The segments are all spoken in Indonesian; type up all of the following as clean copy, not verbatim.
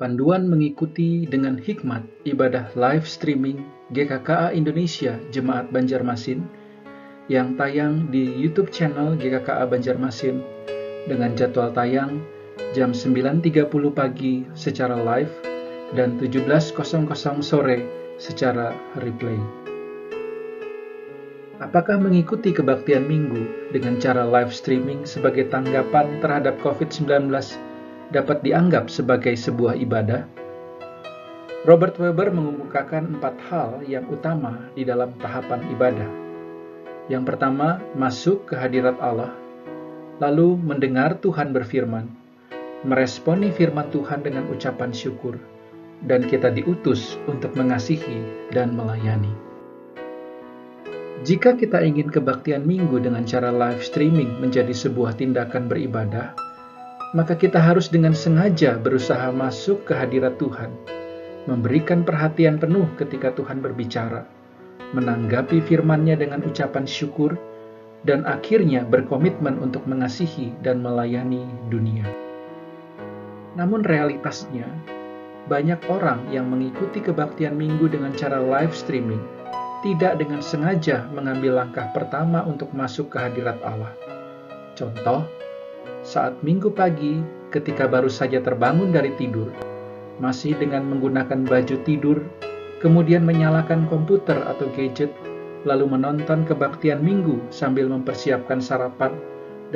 Panduan mengikuti dengan hikmat ibadah live streaming GKKA Indonesia Jemaat Banjarmasin yang tayang di YouTube channel GKKA Banjarmasin dengan jadwal tayang jam 9.30 pagi secara live dan 17.00 sore secara replay. Apakah mengikuti kebaktian minggu dengan cara live streaming sebagai tanggapan terhadap COVID-19 dapat dianggap sebagai sebuah ibadah? Robert Weber mengemukakan 4 hal yang utama di dalam tahapan ibadah. Yang pertama, masuk ke hadirat Allah, lalu mendengar Tuhan berfirman, meresponi firman Tuhan dengan ucapan syukur, dan kita diutus untuk mengasihi dan melayani. Jika kita ingin kebaktian minggu dengan cara live streaming menjadi sebuah tindakan beribadah, maka kita harus dengan sengaja berusaha masuk ke hadirat Tuhan, memberikan perhatian penuh ketika Tuhan berbicara, menanggapi firman-Nya dengan ucapan syukur, dan akhirnya berkomitmen untuk mengasihi dan melayani dunia. Namun realitasnya, banyak orang yang mengikuti kebaktian minggu dengan cara live streaming tidak dengan sengaja mengambil langkah pertama untuk masuk ke hadirat Allah. Contoh, saat minggu pagi ketika baru saja terbangun dari tidur, masih dengan menggunakan baju tidur, kemudian menyalakan komputer atau gadget, lalu menonton kebaktian minggu sambil mempersiapkan sarapan,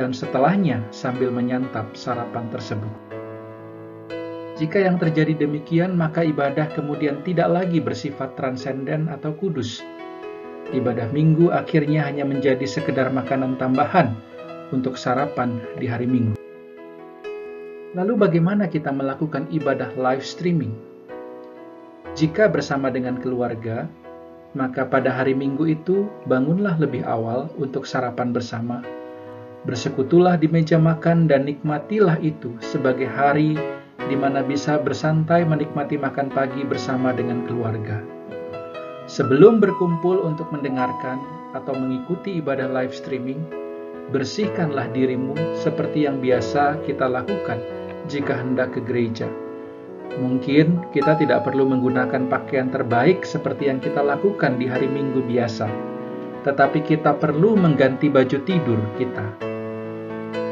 dan setelahnya sambil menyantap sarapan tersebut. Jika yang terjadi demikian, maka ibadah kemudian tidak lagi bersifat transenden atau kudus. Ibadah minggu akhirnya hanya menjadi sekedar makanan tambahan untuk sarapan di hari Minggu. Lalu bagaimana kita melakukan ibadah live streaming? Jika bersama dengan keluarga, maka pada hari Minggu itu bangunlah lebih awal untuk sarapan bersama. Bersekutulah di meja makan dan nikmatilah itu sebagai hari di mana bisa bersantai menikmati makan pagi bersama dengan keluarga. Sebelum berkumpul untuk mendengarkan atau mengikuti ibadah live streaming, bersihkanlah dirimu seperti yang biasa kita lakukan jika hendak ke gereja. Mungkin kita tidak perlu menggunakan pakaian terbaik seperti yang kita lakukan di hari Minggu biasa, tetapi kita perlu mengganti baju tidur kita.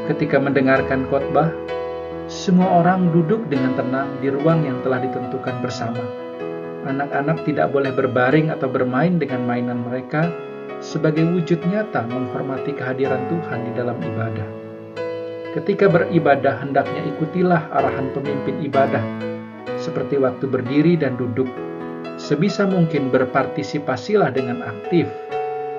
Ketika mendengarkan khotbah, semua orang duduk dengan tenang di ruang yang telah ditentukan bersama. Anak-anak tidak boleh berbaring atau bermain dengan mainan mereka sebagai wujud nyata menghormati kehadiran Tuhan di dalam ibadah. Ketika beribadah, hendaknya ikutilah arahan pemimpin ibadah, seperti waktu berdiri dan duduk. Sebisa mungkin berpartisipasilah dengan aktif.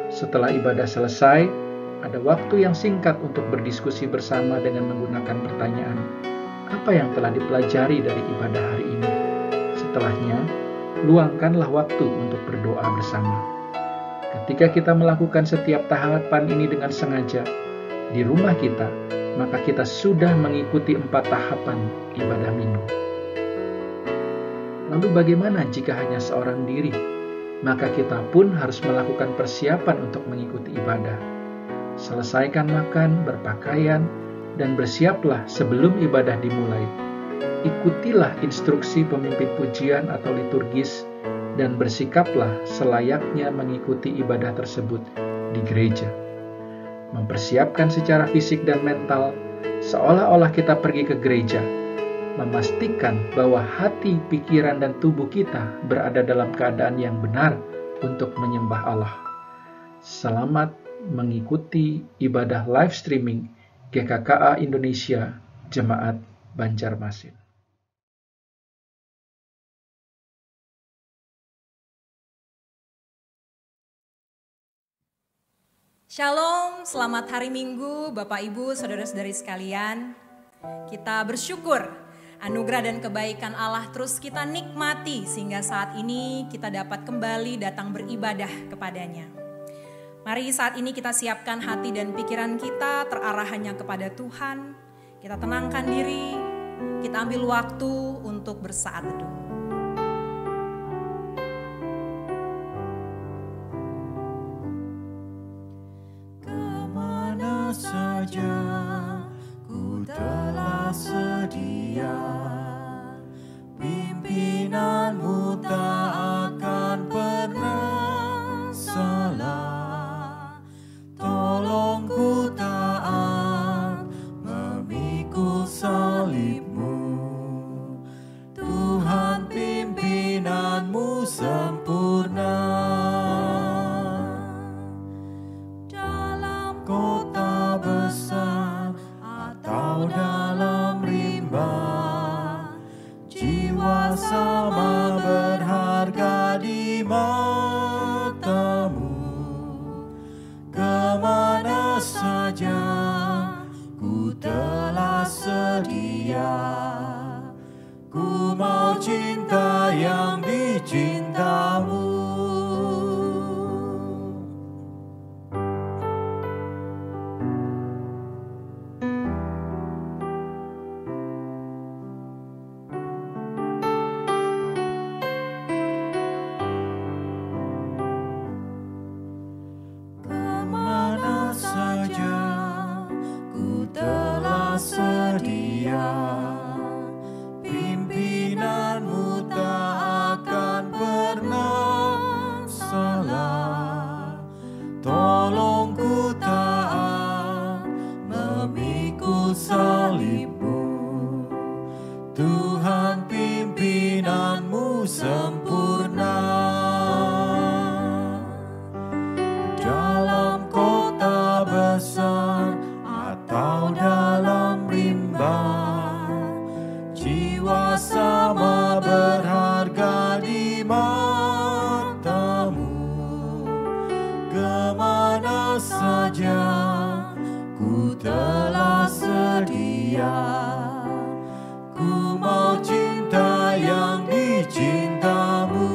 Setelah ibadah selesai, ada waktu yang singkat untuk berdiskusi bersama dengan menggunakan pertanyaan, apa yang telah dipelajari dari ibadah hari ini? Setelahnya, luangkanlah waktu untuk berdoa bersama. Ketika kita melakukan setiap tahapan ini dengan sengaja di rumah kita, maka kita sudah mengikuti 4 tahapan ibadah minggu. Lalu bagaimana jika hanya seorang diri? Maka kita pun harus melakukan persiapan untuk mengikuti ibadah. Selesaikan makan, berpakaian, dan bersiaplah sebelum ibadah dimulai. Ikutilah instruksi pemimpin pujian atau liturgis dan bersikaplah selayaknya mengikuti ibadah tersebut di gereja. Mempersiapkan secara fisik dan mental seolah-olah kita pergi ke gereja. Memastikan bahwa hati, pikiran, dan tubuh kita berada dalam keadaan yang benar untuk menyembah Allah. Selamat mengikuti ibadah live streaming GKKA Indonesia Jemaat Banjarmasin. Shalom, selamat hari Minggu Bapak Ibu, Saudara-saudari sekalian. Kita bersyukur anugerah dan kebaikan Allah terus kita nikmati sehingga saat ini kita dapat kembali datang beribadah kepadanya. Mari saat ini kita siapkan hati dan pikiran kita terarah hanya kepada Tuhan. Kita tenangkan diri, kita ambil waktu untuk bersaat teduh. Kemana saja ku telah sedia Tuhan pimpinanmu sempurna. Dalam kota besar atau dalam rimba, jiwa sama berharga di matamu. Kemana saja ku telah sedia, ku mau cinta yang dicintamu.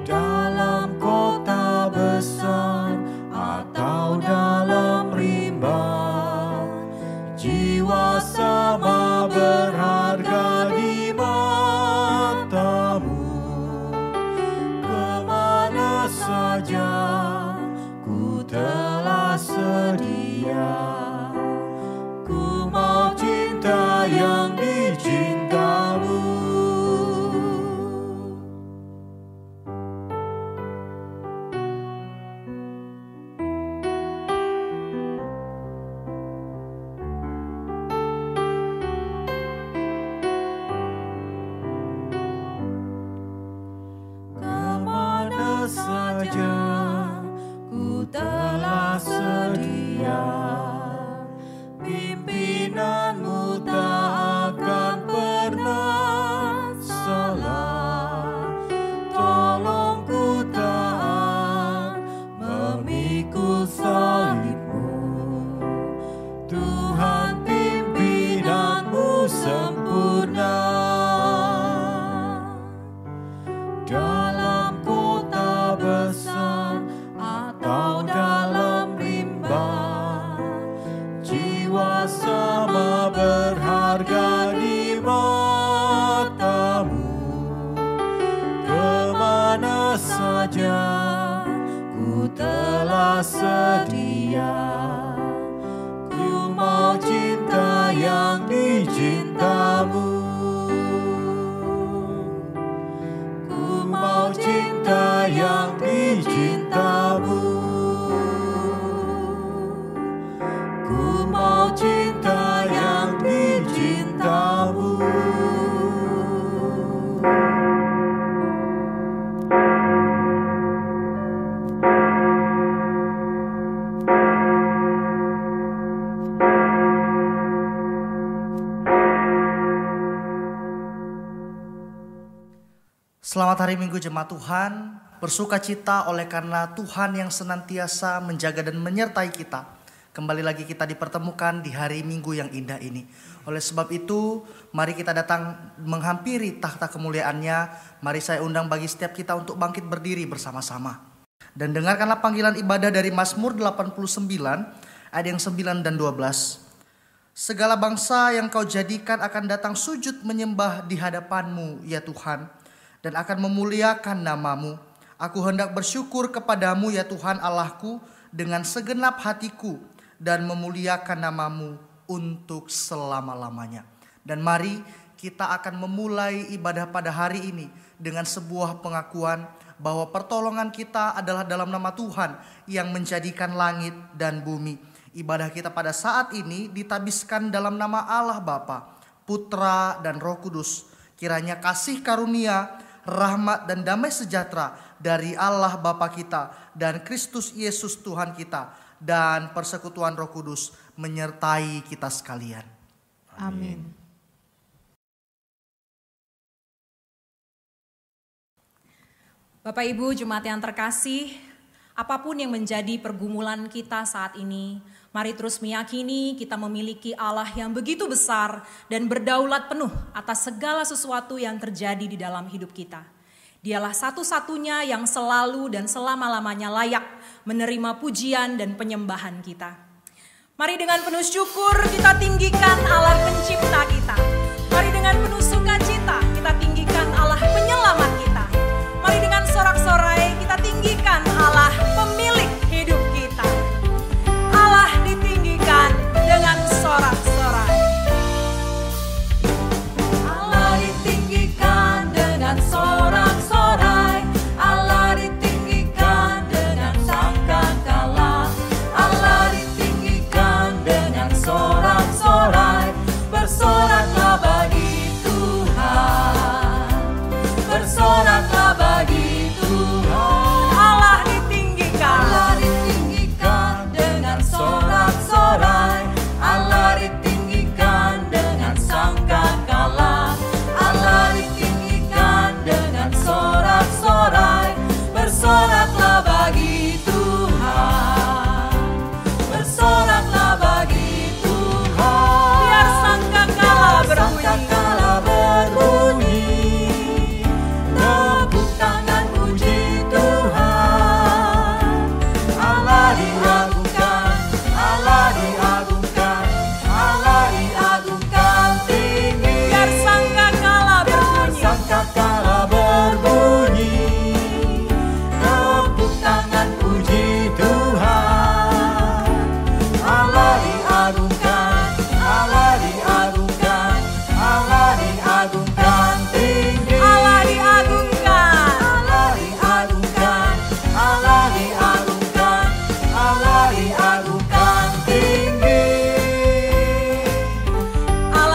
Dalam kota besar atau dalam rimba, jiwa sama berharga di matamu. Kemana saja ku telah sedia, ku mau cinta yang dicintamu. Kemana saja ku telah sedia, pimpinanmu tak akan pernah salah. Tolong ku taat memikul salibmu, Tuhan pimpinanmu sempurna. Dalam kota besar atau dalam rimba, jiwa sama berharga di matamu. Kemana saja ku telah sedia, ku mau cinta yang dicintamu. Ku mau cinta yang dicintamu. Ku mau cinta yang dicintamu. Selamat hari Minggu jemaat Tuhan, bersuka cita oleh karena Tuhan yang senantiasa menjaga dan menyertai kita. Kembali lagi kita dipertemukan di hari Minggu yang indah ini. Oleh sebab itu, mari kita datang menghampiri takhta kemuliaannya. Mari saya undang bagi setiap kita untuk bangkit berdiri bersama-sama. Dan dengarkanlah panggilan ibadah dari Mazmur 89 ayat yang 9 dan 12. Segala bangsa yang kau jadikan akan datang sujud menyembah di hadapanmu ya Tuhan, dan akan memuliakan namamu. Aku hendak bersyukur kepadamu ya Tuhan Allahku dengan segenap hatiku, dan memuliakan namamu untuk selama-lamanya. Dan mari kita akan memulai ibadah pada hari ini dengan sebuah pengakuan bahwa pertolongan kita adalah dalam nama Tuhan yang menjadikan langit dan bumi. Ibadah kita pada saat ini ditabiskan dalam nama Allah Bapa, Putra dan Roh Kudus. Kiranya kasih karunia, rahmat dan damai sejahtera dari Allah Bapa kita dan Kristus Yesus Tuhan kita dan persekutuan Roh Kudus menyertai kita sekalian. Amin. Bapak Ibu jemaat yang terkasih, apapun yang menjadi pergumulan kita saat ini, mari terus meyakini kita memiliki Allah yang begitu besar dan berdaulat penuh atas segala sesuatu yang terjadi di dalam hidup kita. Dialah satu-satunya yang selalu dan selama-lamanya layak menerima pujian dan penyembahan kita. Mari dengan penuh syukur kita tinggikan Allah pencipta kita. Mari dengan penuh sukacita kita tinggikan Allah penyelamat kita. Mari dengan sorak-sorai kita tinggikan Allah pemilik hidup kita. Allah ditinggikan dengan sorak-sorai. Allah ditinggikan dengan sorak-sorai. Allah ditinggikan dengan sangkakala. Allah ditinggikan dengan sorak-sorai.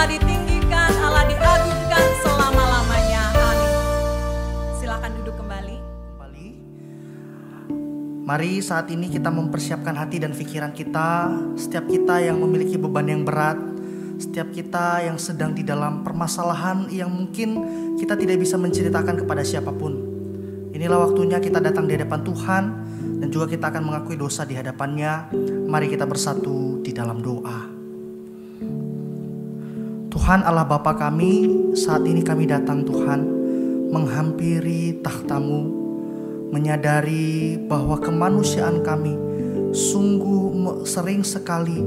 Allah ditinggikan, Allah diagungkan selama-lamanya. Amin. Silakan duduk kembali. Mari saat ini kita mempersiapkan hati dan pikiran kita. Setiap kita yang memiliki beban yang berat, setiap kita yang sedang di dalam permasalahan yang mungkin kita tidak bisa menceritakan kepada siapapun. Inilah waktunya kita datang di hadapan Tuhan dan juga kita akan mengakui dosa di hadapannya. Mari kita bersatu di dalam doa. Tuhan Allah Bapa kami, saat ini kami datang Tuhan menghampiri takhta-Mu, menyadari bahwa kemanusiaan kami sungguh sering sekali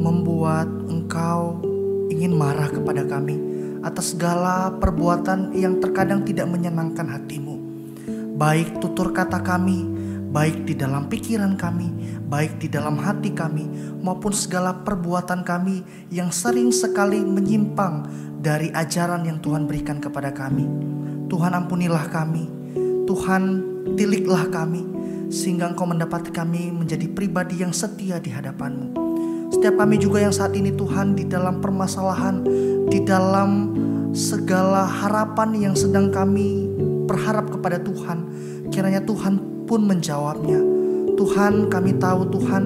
membuat Engkau ingin marah kepada kami atas segala perbuatan yang terkadang tidak menyenangkan hati-Mu. Baik tutur kata kami, baik di dalam pikiran kami, baik di dalam hati kami, maupun segala perbuatan kami yang sering sekali menyimpang dari ajaran yang Tuhan berikan kepada kami. Tuhan ampunilah kami, Tuhan tiliklah kami, sehingga Engkau mendapat kami menjadi pribadi yang setia di hadapan-Mu. Setiap kami juga yang saat ini Tuhan di dalam permasalahan, di dalam segala harapan yang sedang kami berharap kepada Tuhan, kiranya Tuhan pun menjawabnya. Tuhan, kami tahu Tuhan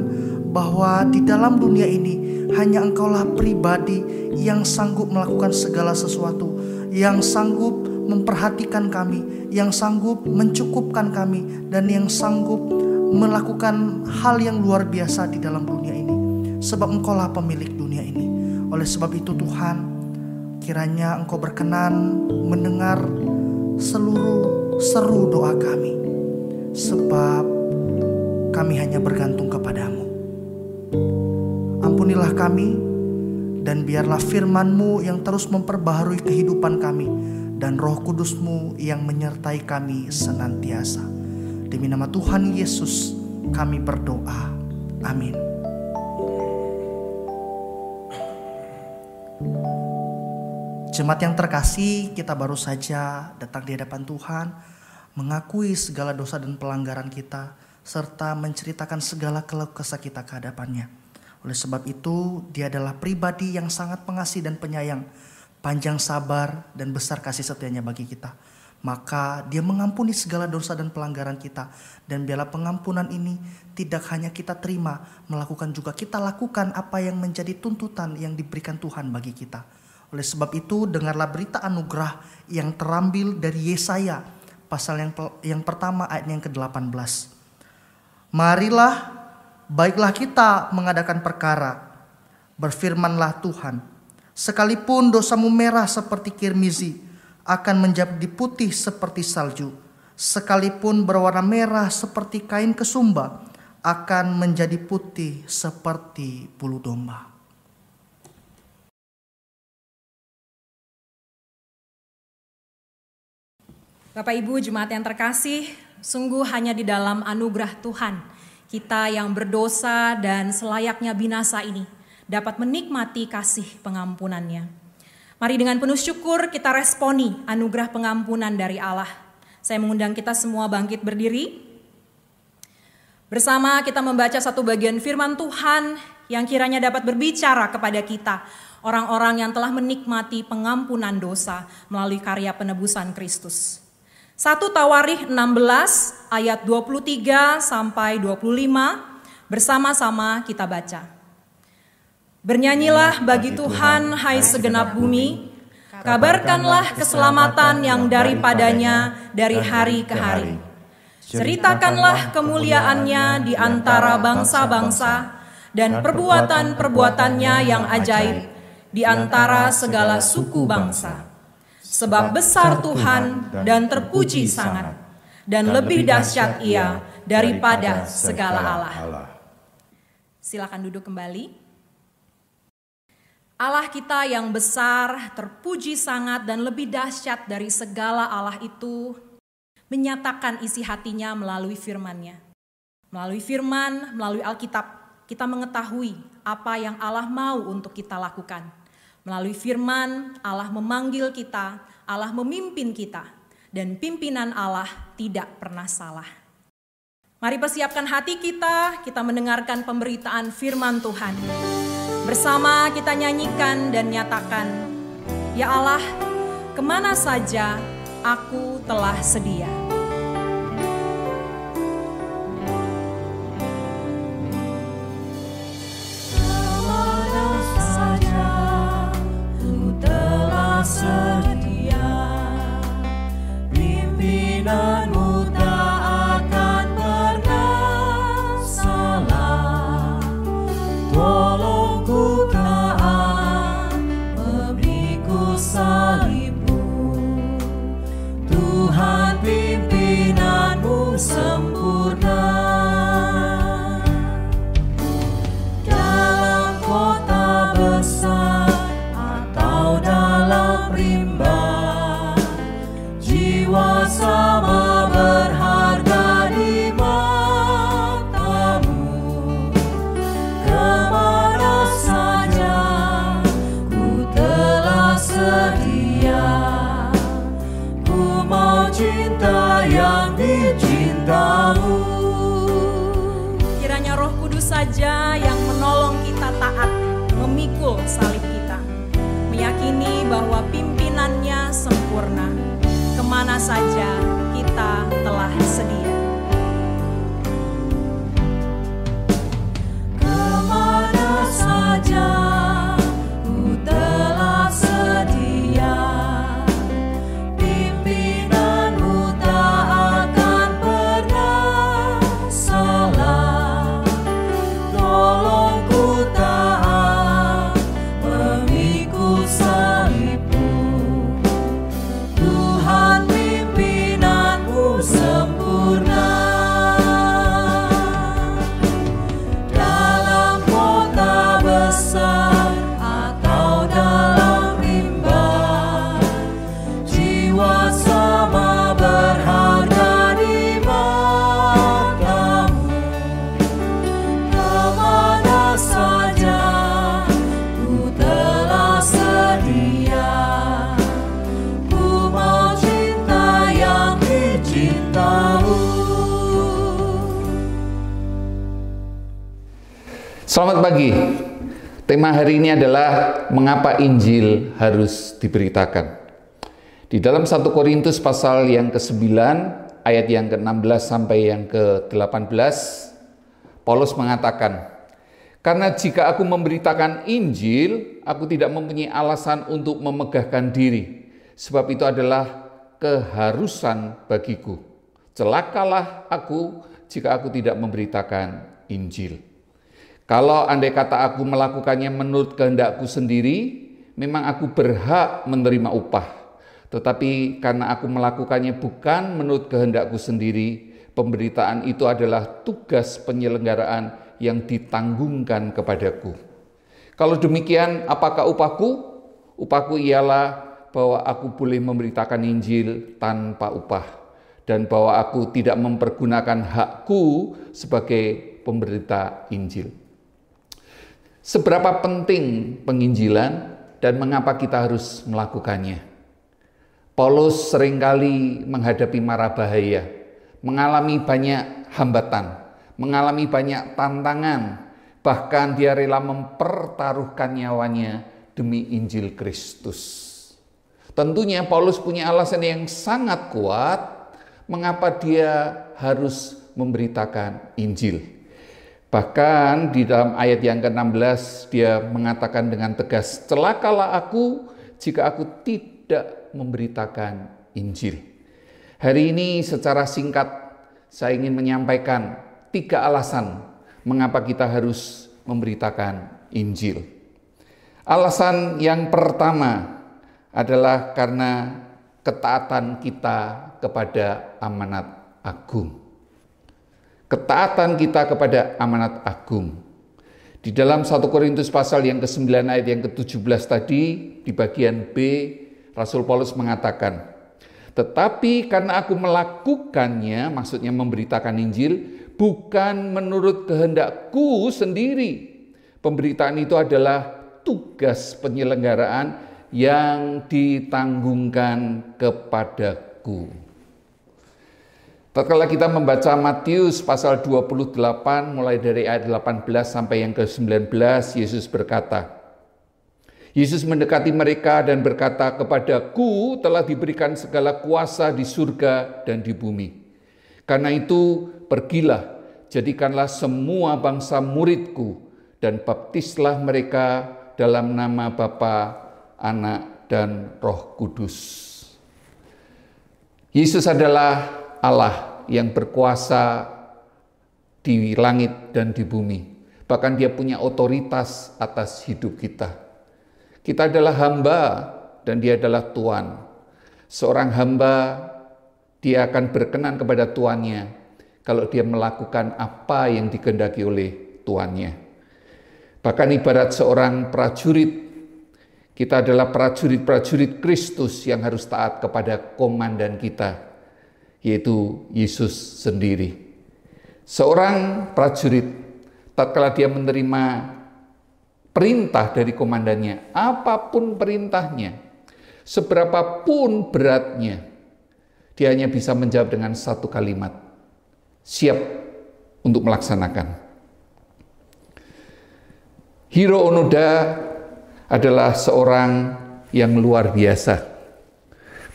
bahwa di dalam dunia ini hanya Engkaulah pribadi yang sanggup melakukan segala sesuatu, yang sanggup memperhatikan kami, yang sanggup mencukupkan kami, dan yang sanggup melakukan hal yang luar biasa di dalam dunia ini. Sebab Engkaulah pemilik dunia ini. Oleh sebab itu Tuhan, kiranya Engkau berkenan mendengar seluruh seru doa kami. Sebab kami hanya bergantung kepadamu. Ampunilah kami, dan biarlah firman-Mu yang terus memperbaharui kehidupan kami, dan Roh Kudus-Mu yang menyertai kami senantiasa. Demi nama Tuhan Yesus kami berdoa. Amin. Jemaat yang terkasih, kita baru saja datang di hadapan Tuhan, mengakui segala dosa dan pelanggaran kita, serta menceritakan segala keluh kesah kita ke hadapannya. Oleh sebab itu, Dia adalah pribadi yang sangat pengasih dan penyayang, panjang sabar dan besar kasih setianya bagi kita. Maka Dia mengampuni segala dosa dan pelanggaran kita. Dan biarlah pengampunan ini tidak hanya kita terima, melakukan juga kita lakukan apa yang menjadi tuntutan yang diberikan Tuhan bagi kita. Oleh sebab itu, dengarlah berita anugerah yang terambil dari Yesaya pasal yang pertama ayat yang ke-18. Marilah, baiklah kita mengadakan perkara, berfirmanlah Tuhan. Sekalipun dosamu merah seperti kirmizi, akan menjadi putih seperti salju. Sekalipun berwarna merah seperti kain kesumba, akan menjadi putih seperti bulu domba. Bapak Ibu jemaat yang terkasih, sungguh hanya di dalam anugerah Tuhan, kita yang berdosa dan selayaknya binasa ini dapat menikmati kasih pengampunannya. Mari dengan penuh syukur kita responi anugerah pengampunan dari Allah. Saya mengundang kita semua bangkit berdiri. Bersama kita membaca satu bagian firman Tuhan yang kiranya dapat berbicara kepada kita, orang-orang yang telah menikmati pengampunan dosa melalui karya penebusan Kristus. 1 Tawarikh 16 ayat 23 sampai 25 bersama-sama kita baca. Bernyanyilah bagi Tuhan, hai segenap bumi, kabarkanlah keselamatan yang daripadanya dari hari ke hari. Ceritakanlah kemuliaannya di antara bangsa-bangsa dan perbuatan-perbuatannya yang ajaib di antara segala suku bangsa. Sebab besar Tuhan dan terpuji sangat, dan lebih dahsyat Ia daripada segala Allah. Silakan duduk kembali. Allah kita yang besar, terpuji sangat, dan lebih dahsyat dari segala Allah itu menyatakan isi hatinya melalui firman-Nya. Melalui firman, melalui Alkitab, kita mengetahui apa yang Allah mau untuk kita lakukan. Melalui firman, Allah memanggil kita, Allah memimpin kita, dan pimpinan Allah tidak pernah salah. Mari persiapkan hati kita mendengarkan pemberitaan firman Tuhan. Bersama kita nyanyikan dan nyatakan, Ya Allah, kemana saja aku telah sedia. Sedia, pimpinanmu tak akan pernah salah. Tolong ku taat, memberiku salibmu. Tuhan, pimpinanmu sempurna. Dalam kota besar atau dalam rimba, jiwa sama berharga di matamu. Kemana saja ku telah sedia, ku mau cinta yang dicintamu. Kiranya Roh Kudus saja yang menolong kita taat, memikul salib kita, meyakini bahwa pimpinannya sempurna. Kemana saja kita telah sedia. Kemana saja ku telah sedia, pimpinanmu tak akan pernah salah. Tolong ku taat, memikul salibmu. Tuhan, pimpinanmu sempurna. Dalam kota besar atau dalam rimba, jiwa sama berharga di matamu. Kemana saja ku telah sedia, ku mau cinta yang dicintamu. Selamat pagi. Tema hari ini adalah mengapa Injil harus diberitakan. Di dalam 1 Korintus pasal yang ke-9 ayat yang ke-16 sampai yang ke-18, Paulus mengatakan, "Karena jika aku memberitakan Injil, aku tidak mempunyai alasan untuk memegahkan diri, sebab itu adalah keharusan bagiku. Celakalah aku jika aku tidak memberitakan Injil. Kalau andai kata aku melakukannya menurut kehendakku sendiri, memang aku berhak menerima upah. Tetapi karena aku melakukannya bukan menurut kehendakku sendiri, pemberitaan itu adalah tugas penyelenggaraan yang ditanggungkan kepadaku. Kalau demikian, apakah upahku? Upahku ialah bahwa aku boleh memberitakan Injil tanpa upah, dan bahwa aku tidak mempergunakan hakku sebagai pemberita Injil." Seberapa penting penginjilan dan mengapa kita harus melakukannya? Paulus seringkali menghadapi mara bahaya, mengalami banyak hambatan, mengalami banyak tantangan, bahkan dia rela mempertaruhkan nyawanya demi Injil Kristus. Tentunya Paulus punya alasan yang sangat kuat mengapa dia harus memberitakan Injil. Bahkan di dalam ayat yang ke-16 dia mengatakan dengan tegas, "Celakalah aku jika aku tidak memberitakan Injil." Hari ini secara singkat saya ingin menyampaikan 3 alasan mengapa kita harus memberitakan Injil. Alasan yang pertama adalah karena ketaatan kita kepada amanat agung. Ketaatan kita kepada amanat agung. Di dalam 1 Korintus pasal yang ke-9 ayat yang ke-17 tadi, di bagian B, Rasul Paulus mengatakan, "Tetapi karena aku melakukannya," maksudnya memberitakan Injil, "bukan menurut kehendakku sendiri." Pemberitaan itu adalah tugas penyelenggaraan yang ditanggungkan kepadaku. Tatkala kita membaca Matius pasal 28 mulai dari ayat 18 sampai yang ke-19, Yesus berkata, Yesus mendekati mereka dan berkata, "Kepadaku telah diberikan segala kuasa di surga dan di bumi. Karena itu, pergilah, jadikanlah semua bangsa muridku, dan baptislah mereka dalam nama Bapa, Anak, dan Roh Kudus." Yesus adalah Allah yang berkuasa di langit dan di bumi. Bahkan Dia punya otoritas atas hidup kita. Kita adalah hamba dan Dia adalah Tuhan. Seorang hamba, dia akan berkenan kepada tuannya kalau dia melakukan apa yang dikehendaki oleh tuannya. Bahkan ibarat seorang prajurit, kita adalah prajurit-prajurit Kristus yang harus taat kepada komandan kita, yaitu Yesus sendiri. Seorang prajurit, tatkala dia menerima perintah dari komandannya, apapun perintahnya, seberapapun beratnya, dia hanya bisa menjawab dengan satu kalimat, siap untuk melaksanakan. Hiro Onoda adalah seorang yang luar biasa.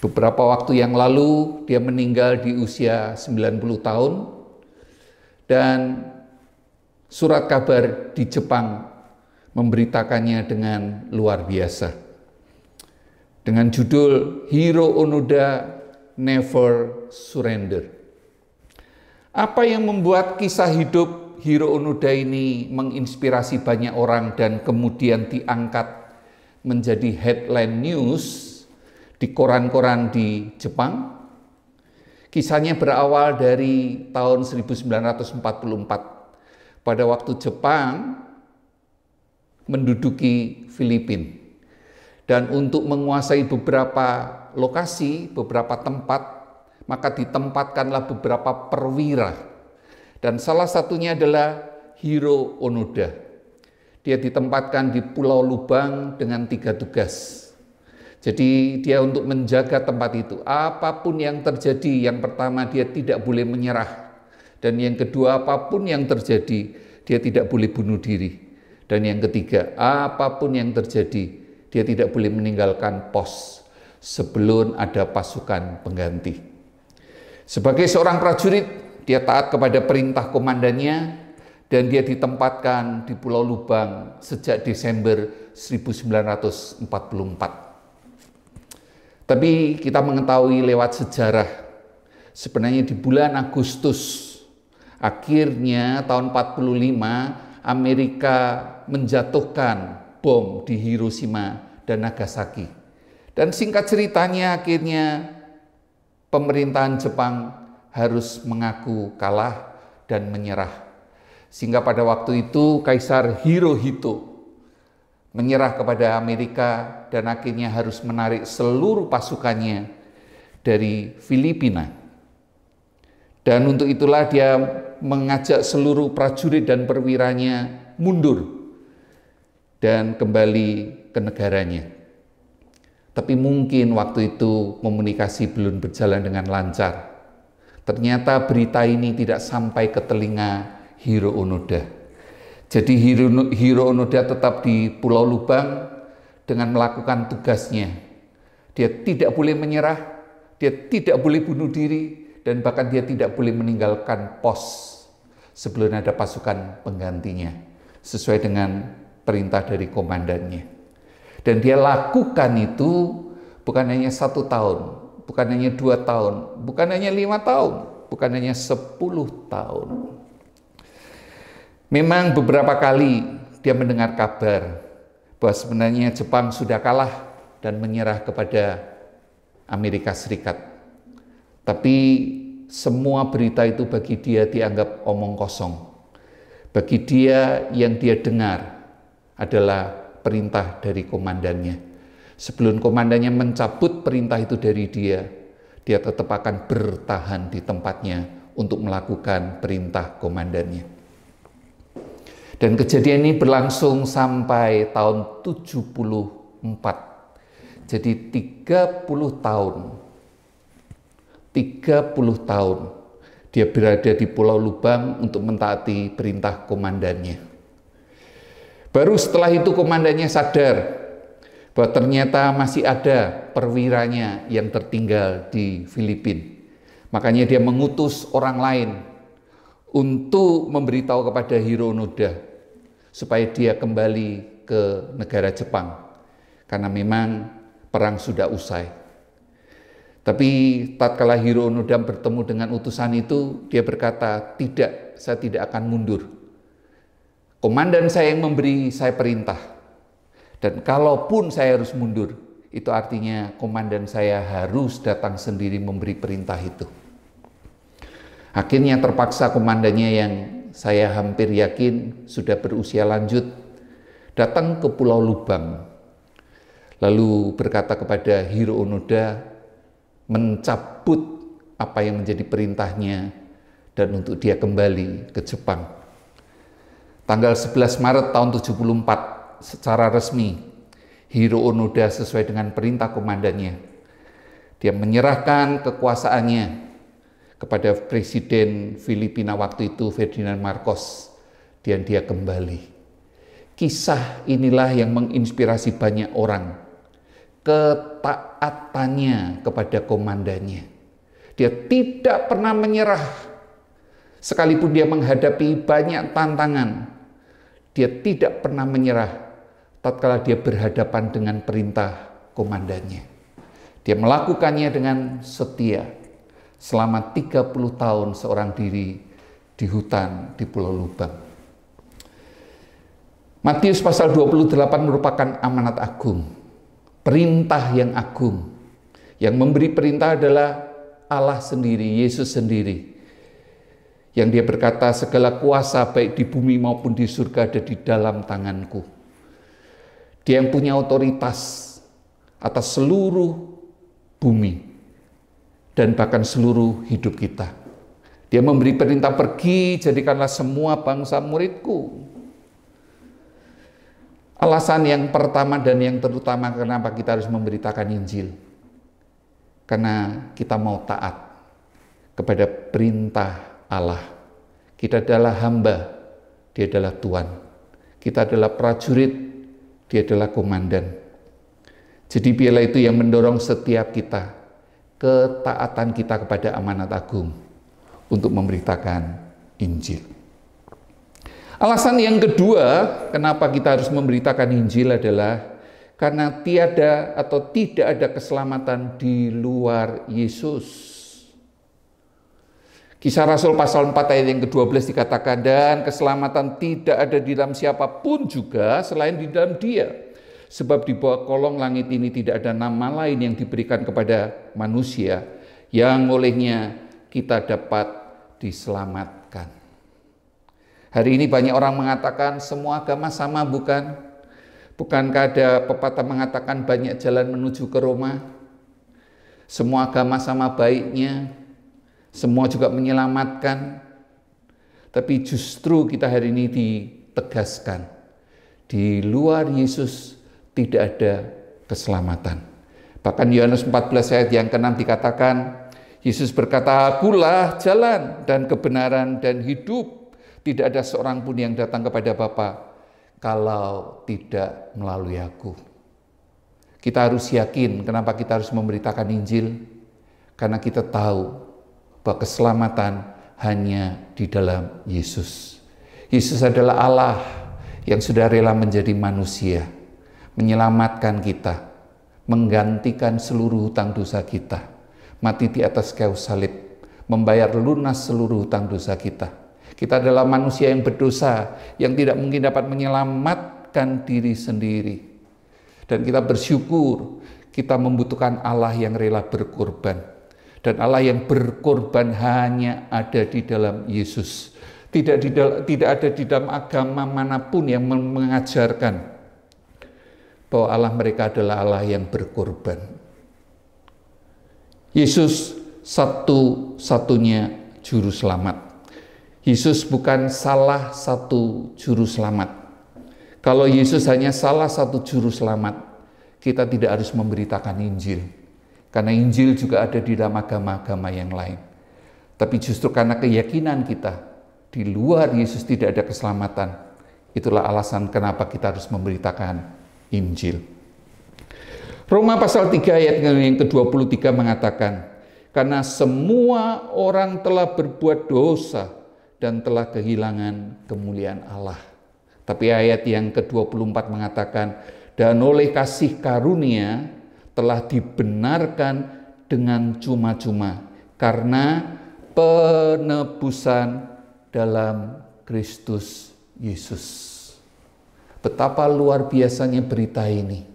Beberapa waktu yang lalu dia meninggal di usia 90 tahun, dan surat kabar di Jepang memberitakannya dengan luar biasa. Dengan judul Hiro Onoda Never Surrender. Apa yang membuat kisah hidup Hiro Onoda ini menginspirasi banyak orang dan kemudian diangkat menjadi headline news di koran-koran di Jepang? Kisahnya berawal dari tahun 1944. Pada waktu Jepang menduduki Filipina. Dan untuk menguasai beberapa lokasi, beberapa tempat, maka ditempatkanlah beberapa perwira. Dan salah satunya adalah Hiro Onoda. Dia ditempatkan di Pulau Lubang dengan 3 tugas. Jadi dia untuk menjaga tempat itu. Apapun yang terjadi, yang pertama dia tidak boleh menyerah. Dan yang kedua, apapun yang terjadi, dia tidak boleh bunuh diri. Dan yang ketiga, apapun yang terjadi, dia tidak boleh meninggalkan pos sebelum ada pasukan pengganti. Sebagai seorang prajurit, dia taat kepada perintah komandannya, dan dia ditempatkan di Pulau Lubang sejak Desember 1944. Tapi kita mengetahui lewat sejarah, sebenarnya di bulan Agustus, akhirnya tahun 45, Amerika menjatuhkan bom di Hiroshima dan Nagasaki. Dan singkat ceritanya akhirnya pemerintahan Jepang harus mengaku kalah dan menyerah. Sehingga pada waktu itu Kaisar Hirohito menyerah kepada Amerika dan akhirnya harus menarik seluruh pasukannya dari Filipina. Dan untuk itulah dia mengajak seluruh prajurit dan perwiranya mundur dan kembali ke negaranya. Tapi mungkin waktu itu komunikasi belum berjalan dengan lancar. Ternyata berita ini tidak sampai ke telinga Hiro Onoda. Jadi Hiro Onoda tetap di Pulau Lubang dengan melakukan tugasnya. Dia tidak boleh menyerah, dia tidak boleh bunuh diri, dan bahkan dia tidak boleh meninggalkan pos sebelum ada pasukan penggantinya, sesuai dengan perintah dari komandannya. Dan dia lakukan itu bukan hanya 1 tahun, bukan hanya 2 tahun, bukan hanya 5 tahun, bukan hanya 10 tahun. Memang beberapa kali dia mendengar kabar bahwa sebenarnya Jepang sudah kalah dan menyerah kepada Amerika Serikat. Tapi semua berita itu bagi dia dianggap omong kosong. Bagi dia yang dia dengar adalah perintah dari komandannya. Sebelum komandannya mencabut perintah itu dari dia tetap akan bertahan di tempatnya untuk melakukan perintah komandannya. Dan kejadian ini berlangsung sampai tahun 74. Jadi 30 tahun. 30 tahun dia berada di Pulau Lubang untuk mentaati perintah komandannya. Baru setelah itu komandannya sadar bahwa ternyata masih ada perwiranya yang tertinggal di Filipina. Makanya dia mengutus orang lain untuk memberitahu kepada Hironoda supaya dia kembali ke negara Jepang, karena memang perang sudah usai. Tapi tatkala Hironoda bertemu dengan utusan itu, dia berkata, tidak, saya tidak akan mundur. Komandan saya yang memberi saya perintah. Dan kalaupun saya harus mundur, itu artinya komandan saya harus datang sendiri memberi perintah itu. Akhirnya terpaksa komandannya yang saya hampir yakin sudah berusia lanjut, datang ke Pulau Lubang. Lalu berkata kepada Hironoda, mencabut apa yang menjadi perintahnya dan untuk dia kembali ke Jepang. Tanggal 11 Maret tahun 74 secara resmi Hironoda sesuai dengan perintah komandannya, dia menyerahkan kekuasaannya kepada Presiden Filipina waktu itu Ferdinand Marcos, dan dia kembali. Kisah inilah yang menginspirasi banyak orang, ketaatannya kepada komandannya. Dia tidak pernah menyerah, sekalipun dia menghadapi banyak tantangan. Dia tidak pernah menyerah tatkala dia berhadapan dengan perintah komandannya. Dia melakukannya dengan setia selama 30 tahun seorang diri di hutan di Pulau Lubang. Matius pasal 28 merupakan amanat agung, perintah yang agung. Yang memberi perintah adalah Allah sendiri, Yesus sendiri. Yang dia berkata, segala kuasa baik di bumi maupun di surga ada di dalam tanganku. Dia yang punya otoritas atas seluruh bumi dan bahkan seluruh hidup kita. Dia memberi perintah, pergi, jadikanlah semua bangsa muridku. Alasan yang pertama dan yang terutama kenapa kita harus memberitakan Injil, karena kita mau taat kepada perintah Allah. Kita adalah hamba, Dia adalah Tuhan. Kita adalah prajurit, Dia adalah komandan. Jadi biarlah itu yang mendorong setiap kita, ketaatan kita kepada amanat agung untuk memberitakan Injil. Alasan yang kedua, kenapa kita harus memberitakan Injil adalah karena tiada atau tidak ada keselamatan di luar Yesus. Kisah Rasul pasal 4 ayat yang ke-12 dikatakan, dan keselamatan tidak ada di dalam siapapun juga selain di dalam Dia. Sebab di bawah kolong langit ini tidak ada nama lain yang diberikan kepada manusia yang olehnya kita dapat diselamatkan. Hari ini banyak orang mengatakan semua agama sama, bukan? Bukankah ada pepatah mengatakan banyak jalan menuju ke Roma? Semua agama sama baiknya, semua juga menyelamatkan. Tapi justru kita hari ini ditegaskan, di luar Yesus tidak ada keselamatan. Bahkan Yohanes 14 ayat yang ke-6 dikatakan, Yesus berkata, akulah jalan dan kebenaran dan hidup. Tidak ada seorang pun yang datang kepada Bapa kalau tidak melalui aku. Kita harus yakin, kenapa kita harus memberitakan Injil? Karena kita tahu bahwa keselamatan hanya di dalam Yesus. Yesus adalah Allah yang sudah rela menjadi manusia, menyelamatkan kita, menggantikan seluruh hutang dosa kita, mati di atas kayu salib, membayar lunas seluruh hutang dosa kita. Kita adalah manusia yang berdosa, yang tidak mungkin dapat menyelamatkan diri sendiri. Dan kita bersyukur, kita membutuhkan Allah yang rela berkorban. Dan Allah yang berkorban hanya ada di dalam Yesus. Tidak ada di dalam agama manapun yang mengajarkan bahwa Allah mereka adalah Allah yang berkorban. Yesus satu-satunya juru selamat. Yesus bukan salah satu juru selamat. Kalau Yesus hanya salah satu juru selamat, kita tidak harus memberitakan Injil. Karena Injil juga ada di dalam agama-agama yang lain. Tapi justru karena keyakinan kita, di luar Yesus tidak ada keselamatan. Itulah alasan kenapa kita harus memberitakan Injil. Roma pasal 3 ayat yang ke-23 mengatakan, karena semua orang telah berbuat dosa dan telah kehilangan kemuliaan Allah. Tapi ayat yang ke-24 mengatakan, dan oleh kasih karunia telah dibenarkan dengan cuma-cuma karena penebusan dalam Kristus Yesus. Betapa luar biasanya berita ini.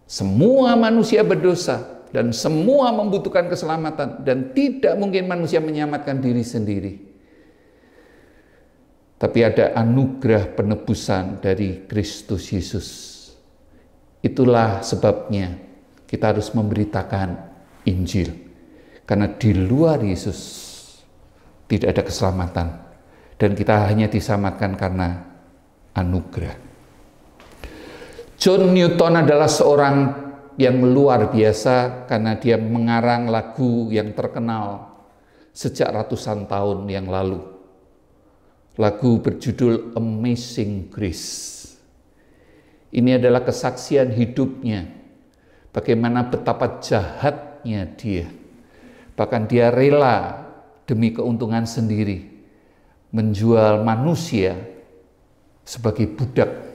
Semua manusia berdosa dan semua membutuhkan keselamatan, dan tidak mungkin manusia menyelamatkan diri sendiri. Tapi ada anugerah penebusan dari Kristus Yesus. Itulah sebabnya kita harus memberitakan Injil. Karena di luar Yesus tidak ada keselamatan. Dan kita hanya diselamatkan karena anugerah. John Newton adalah seorang yang luar biasa karena dia mengarang lagu yang terkenal sejak ratusan tahun yang lalu. Lagu berjudul Amazing Grace. Ini adalah kesaksian hidupnya, bagaimana betapa jahatnya dia. Bahkan dia rela demi keuntungan sendiri menjual manusia sebagai budak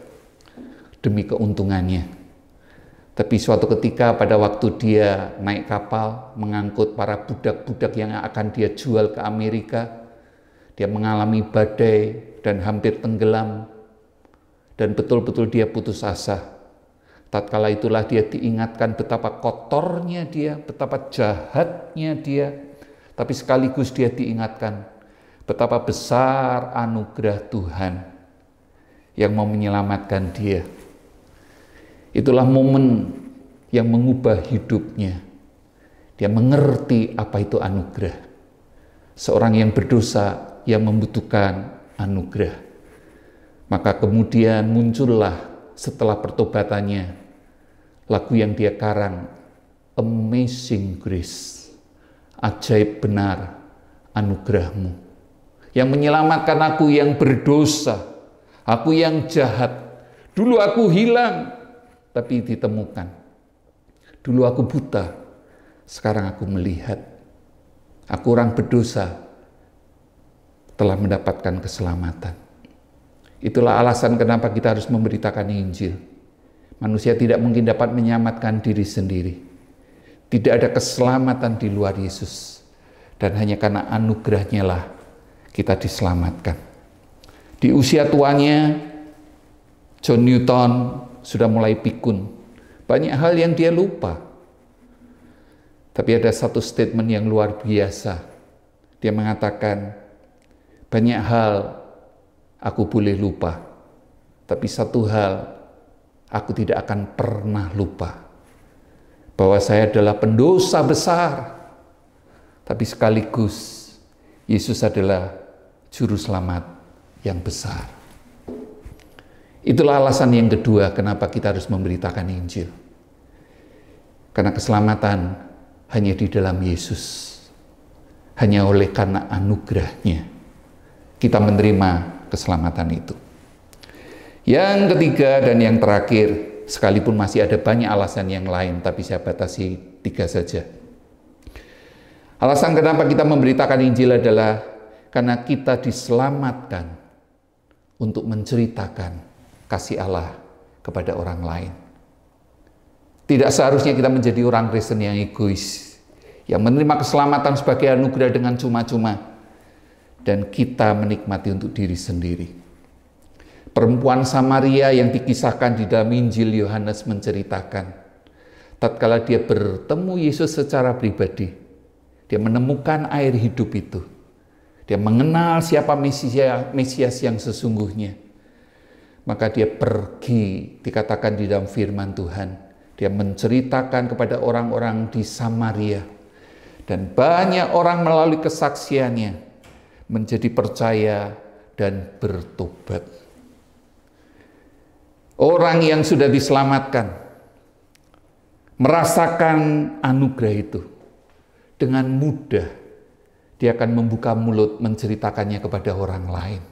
demi keuntungannya. Tapi suatu ketika pada waktu dia naik kapal mengangkut para budak-budak yang akan dia jual ke Amerika, dia mengalami badai dan hampir tenggelam, dan betul-betul dia putus asa. Tatkala itulah dia diingatkan betapa kotornya dia, betapa jahatnya dia, tapi sekaligus dia diingatkan betapa besar anugerah Tuhan yang mau menyelamatkan dia. Itulah momen yang mengubah hidupnya. Dia mengerti apa itu anugerah. Seorang yang berdosa yang membutuhkan anugerah. Maka kemudian muncullah setelah pertobatannya lagu yang dia karang, Amazing Grace, ajaib benar anugerahmu, yang menyelamatkan aku yang berdosa, aku yang jahat. Dulu aku hilang, tapi ditemukan. Dulu aku buta, sekarang aku melihat. Aku orang berdosa, telah mendapatkan keselamatan. Itulah alasan kenapa kita harus memberitakan Injil. Manusia tidak mungkin dapat menyelamatkan diri sendiri. Tidak ada keselamatan di luar Yesus. Dan hanya karena anugerahnya lah kita diselamatkan. Di usia tuanya, John Newton sudah mulai pikun. Banyak hal yang dia lupa. Tapi ada satu statement yang luar biasa. Dia mengatakan, banyak hal aku boleh lupa, tapi satu hal aku tidak akan pernah lupa, bahwa saya adalah pendosa besar, tapi sekaligus Yesus adalah juru selamat yang besar. Itulah alasan yang kedua kenapa kita harus memberitakan Injil. Karena keselamatan hanya di dalam Yesus. Hanya oleh karena anugerahnya kita menerima keselamatan itu. Yang ketiga dan yang terakhir, sekalipun masih ada banyak alasan yang lain, tapi saya batasi 3 saja. Alasan kenapa kita memberitakan Injil adalah karena kita diselamatkan untuk menceritakan kasih Allah kepada orang lain. Tidak seharusnya kita menjadi orang Kristen yang egois, yang menerima keselamatan sebagai anugerah dengan cuma-cuma, dan kita menikmati untuk diri sendiri. Perempuan Samaria yang dikisahkan di dalam Injil Yohanes menceritakan, tatkala dia bertemu Yesus secara pribadi, dia menemukan air hidup itu. Dia mengenal siapa Mesias yang sesungguhnya. Maka dia pergi, dikatakan di dalam firman Tuhan, dia menceritakan kepada orang-orang di Samaria. Dan banyak orang melalui kesaksiannya menjadi percaya dan bertobat. Orang yang sudah diselamatkan merasakan anugerah itu, dengan mudah dia akan membuka mulut menceritakannya kepada orang lain.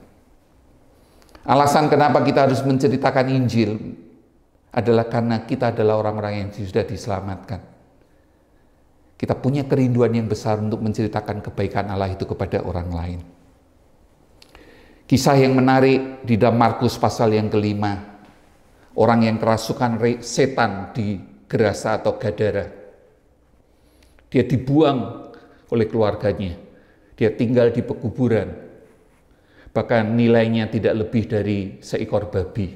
Alasan kenapa kita harus menceritakan Injil adalah karena kita adalah orang-orang yang sudah diselamatkan. Kita punya kerinduan yang besar untuk menceritakan kebaikan Allah itu kepada orang lain. Kisah yang menarik di dalam Markus pasal yang ke-5. Orang yang kerasukan setan di Gerasa atau Gadara. Dia dibuang oleh keluarganya. Dia tinggal di pekuburan. Bahkan nilainya tidak lebih dari seekor babi.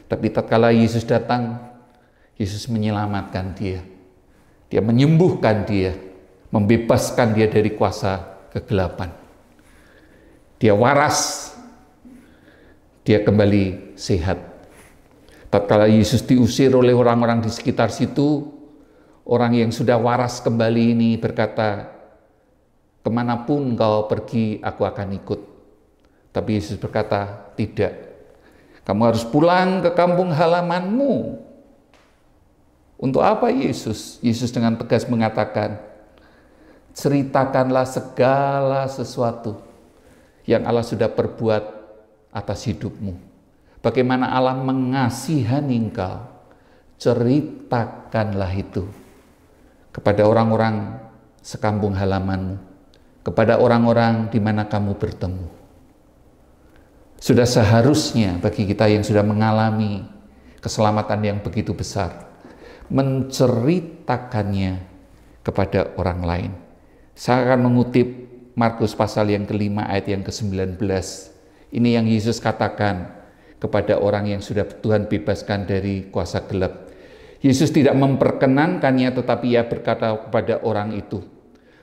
Tapi tatkala Yesus datang, Yesus menyelamatkan dia. Dia menyembuhkan dia, membebaskan dia dari kuasa kegelapan. Dia waras, dia kembali sehat. Tatkala Yesus diusir oleh orang-orang di sekitar situ, orang yang sudah waras kembali ini berkata, "Kemanapun kau pergi, aku akan ikut." Tapi Yesus berkata, "Tidak. Kamu harus pulang ke kampung halamanmu." Untuk apa Yesus? Yesus dengan tegas mengatakan, ceritakanlah segala sesuatu yang Allah sudah perbuat atas hidupmu. Bagaimana Allah mengasihani engkau, ceritakanlah itu kepada orang-orang sekampung halamanmu, kepada orang-orang di mana kamu bertemu. Sudah seharusnya bagi kita yang sudah mengalami keselamatan yang begitu besar, menceritakannya kepada orang lain. Saya akan mengutip Markus pasal yang ke-5 ayat yang ke-19. Ini yang Yesus katakan kepada orang yang sudah Tuhan bebaskan dari kuasa gelap. Yesus tidak memperkenankannya, tetapi ia berkata kepada orang itu,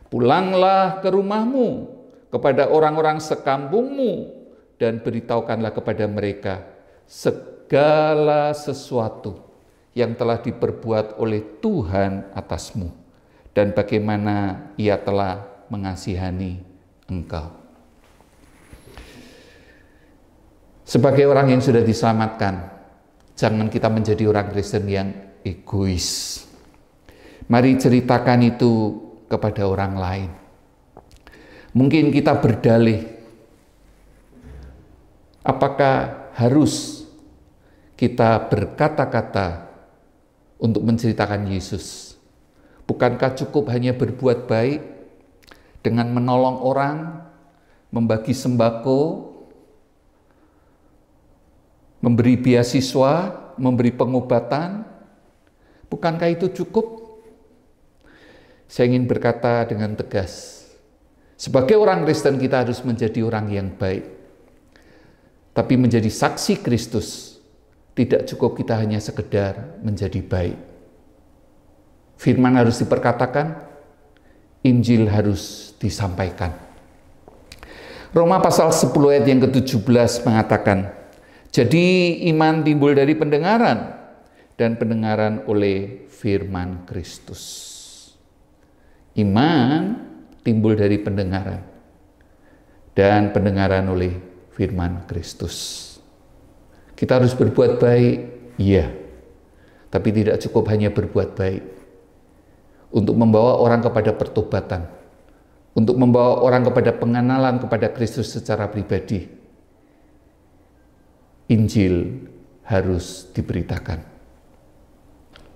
"Pulanglah ke rumahmu, kepada orang-orang sekampungmu, dan beritahukanlah kepada mereka segala sesuatu yang telah diperbuat oleh Tuhan atasmu, dan bagaimana ia telah mengasihani engkau." Sebagai orang yang sudah diselamatkan, jangan kita menjadi orang Kristen yang egois. Mari ceritakan itu kepada orang lain. Mungkin kita berdalih, apakah harus kita berkata-kata untuk menceritakan Yesus? Bukankah cukup hanya berbuat baik dengan menolong orang, membagi sembako, memberi beasiswa, memberi pengobatan? Bukankah itu cukup? Saya ingin berkata dengan tegas, sebagai orang Kristen kita harus menjadi orang yang baik. Tapi menjadi saksi Kristus tidak cukup kita hanya sekedar menjadi baik. Firman harus diperkatakan, Injil harus disampaikan. Roma pasal 10 ayat yang ke-17 mengatakan, jadi iman timbul dari pendengaran, dan pendengaran oleh firman Kristus. Iman timbul dari pendengaran, dan pendengaran oleh firman Kristus. Kita harus berbuat baik, iya. Tapi tidak cukup hanya berbuat baik. Untuk membawa orang kepada pertobatan, untuk membawa orang kepada pengenalan kepada Kristus secara pribadi, Injil harus diberitakan.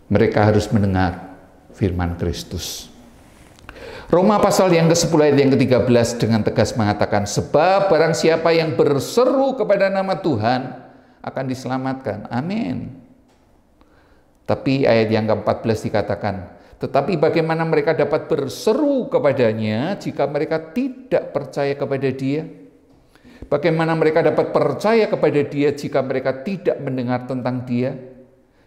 Mereka harus mendengar firman Kristus. Roma pasal yang ke-10 ayat yang ke-13 dengan tegas mengatakan, sebab barang siapa yang berseru kepada nama Tuhan akan diselamatkan. Amin. Tapi ayat yang ke-14 dikatakan, tetapi bagaimana mereka dapat berseru kepadanya jika mereka tidak percaya kepada Dia? Bagaimana mereka dapat percaya kepada Dia jika mereka tidak mendengar tentang Dia?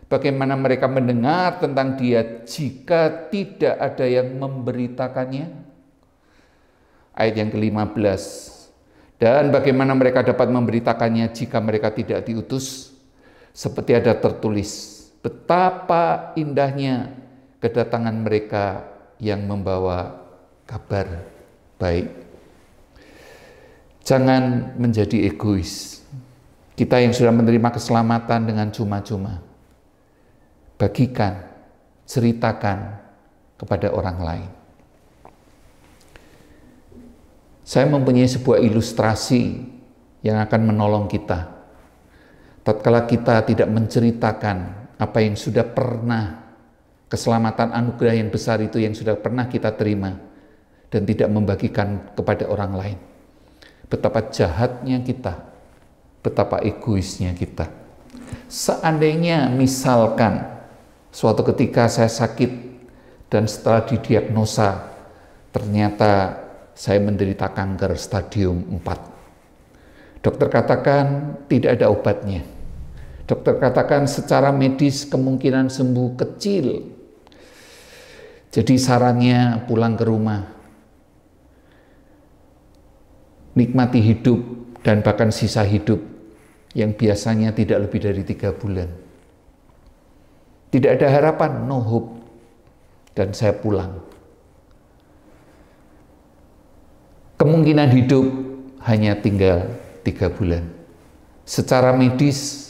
Bagaimana mereka mendengar tentang Dia jika tidak ada yang memberitakannya? Ayat yang ke-15. Dan bagaimana mereka dapat memberitakannya jika mereka tidak diutus? Seperti ada tertulis, betapa indahnya kedatangan mereka yang membawa kabar baik. Jangan menjadi egois. Kita yang sudah menerima keselamatan dengan cuma-cuma, bagikan, ceritakan kepada orang lain. Saya mempunyai sebuah ilustrasi yang akan menolong kita. tatkala kita tidak menceritakan apa yang sudah pernah, keselamatan anugerah yang besar itu yang sudah pernah kita terima, dan tidak membagikan kepada orang lain. Betapa jahatnya kita, betapa egoisnya kita. Seandainya misalkan suatu ketika saya sakit dan setelah didiagnosa ternyata saya menderita kanker stadium 4. Dokter katakan tidak ada obatnya. Dokter katakan secara medis kemungkinan sembuh kecil. Jadi sarannya pulang ke rumah. Nikmati hidup dan bahkan sisa hidup yang biasanya tidak lebih dari 3 bulan. Tidak ada harapan, no hope. Dan saya pulang. Kemungkinan hidup hanya tinggal 3 bulan. Secara medis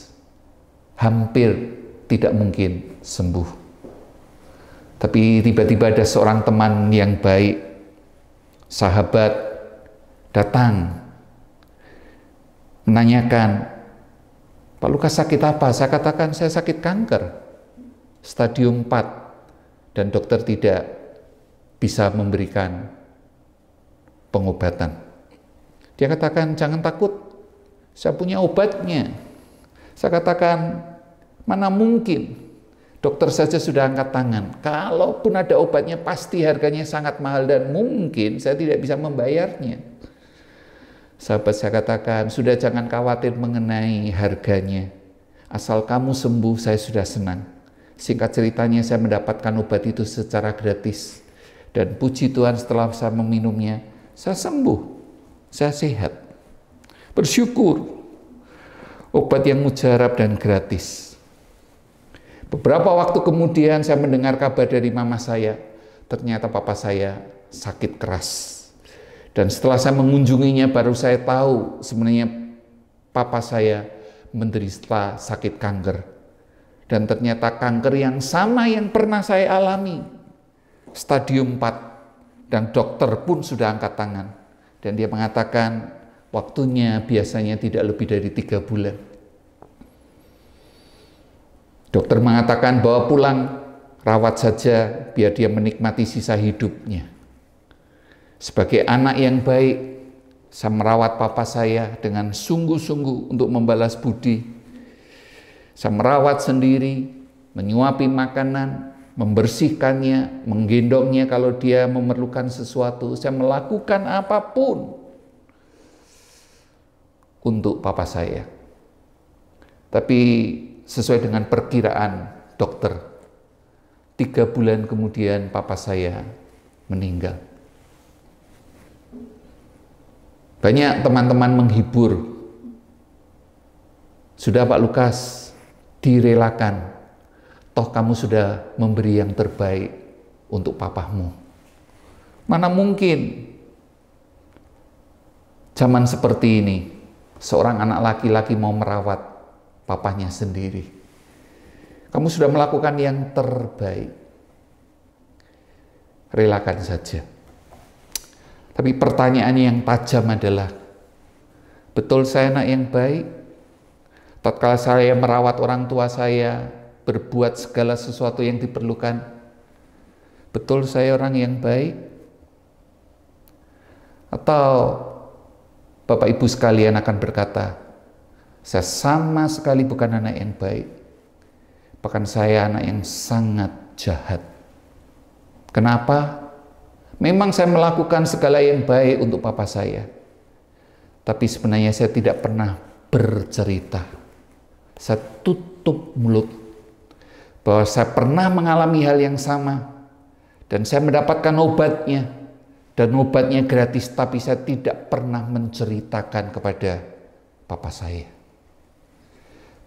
hampir tidak mungkin sembuh. Tapi tiba-tiba ada seorang teman yang baik, sahabat, datang menanyakan, Pak Lukas sakit apa? Saya katakan saya sakit kanker stadium 4 dan dokter tidak bisa memberikan pengobatan. Dia katakan jangan takut, saya punya obatnya. Saya katakan mana mungkin, dokter saja sudah angkat tangan. Kalaupun ada obatnya pasti harganya sangat mahal dan mungkin saya tidak bisa membayarnya. Sahabat saya katakan, sudah jangan khawatir mengenai harganya. Asal kamu sembuh, saya sudah senang. Singkat ceritanya, saya mendapatkan obat itu secara gratis. Dan puji Tuhan setelah saya meminumnya, saya sembuh, saya sehat. Bersyukur, obat yang mujarab dan gratis. Beberapa waktu kemudian saya mendengar kabar dari mama saya, ternyata papa saya sakit keras. Dan setelah saya mengunjunginya baru saya tahu sebenarnya papa saya menderita sakit kanker. Dan ternyata kanker yang sama yang pernah saya alami, stadium 4. Dan dokter pun sudah angkat tangan. Dan dia mengatakan waktunya biasanya tidak lebih dari 3 bulan. Dokter mengatakan bawa pulang, rawat saja biar dia menikmati sisa hidupnya. Sebagai anak yang baik, saya merawat papa saya dengan sungguh-sungguh untuk membalas budi. Saya merawat sendiri, menyuapi makanan, membersihkannya, menggendongnya kalau dia memerlukan sesuatu. Saya melakukan apapun untuk papa saya. Tapi sesuai dengan perkiraan dokter, 3 bulan kemudian papa saya meninggal. Banyak teman-teman menghibur. Sudah Pak Lukas, direlakan. Toh kamu sudah memberi yang terbaik untuk papamu. Mana mungkin zaman seperti ini, seorang anak laki-laki mau merawat papanya sendiri. Kamu sudah melakukan yang terbaik. Relakan saja. Tapi pertanyaan yang tajam adalah, betul saya anak yang baik? Tatkala saya merawat orang tua saya, berbuat segala sesuatu yang diperlukan, betul saya orang yang baik? Atau Bapak Ibu sekalian akan berkata, saya sama sekali bukan anak yang baik, bahkan saya anak yang sangat jahat. Kenapa? Memang saya melakukan segala yang baik untuk papa saya, tapi sebenarnya saya tidak pernah bercerita. Saya tutup mulut bahwa saya pernah mengalami hal yang sama dan saya mendapatkan obatnya, dan obatnya gratis, tapi saya tidak pernah menceritakan kepada papa saya.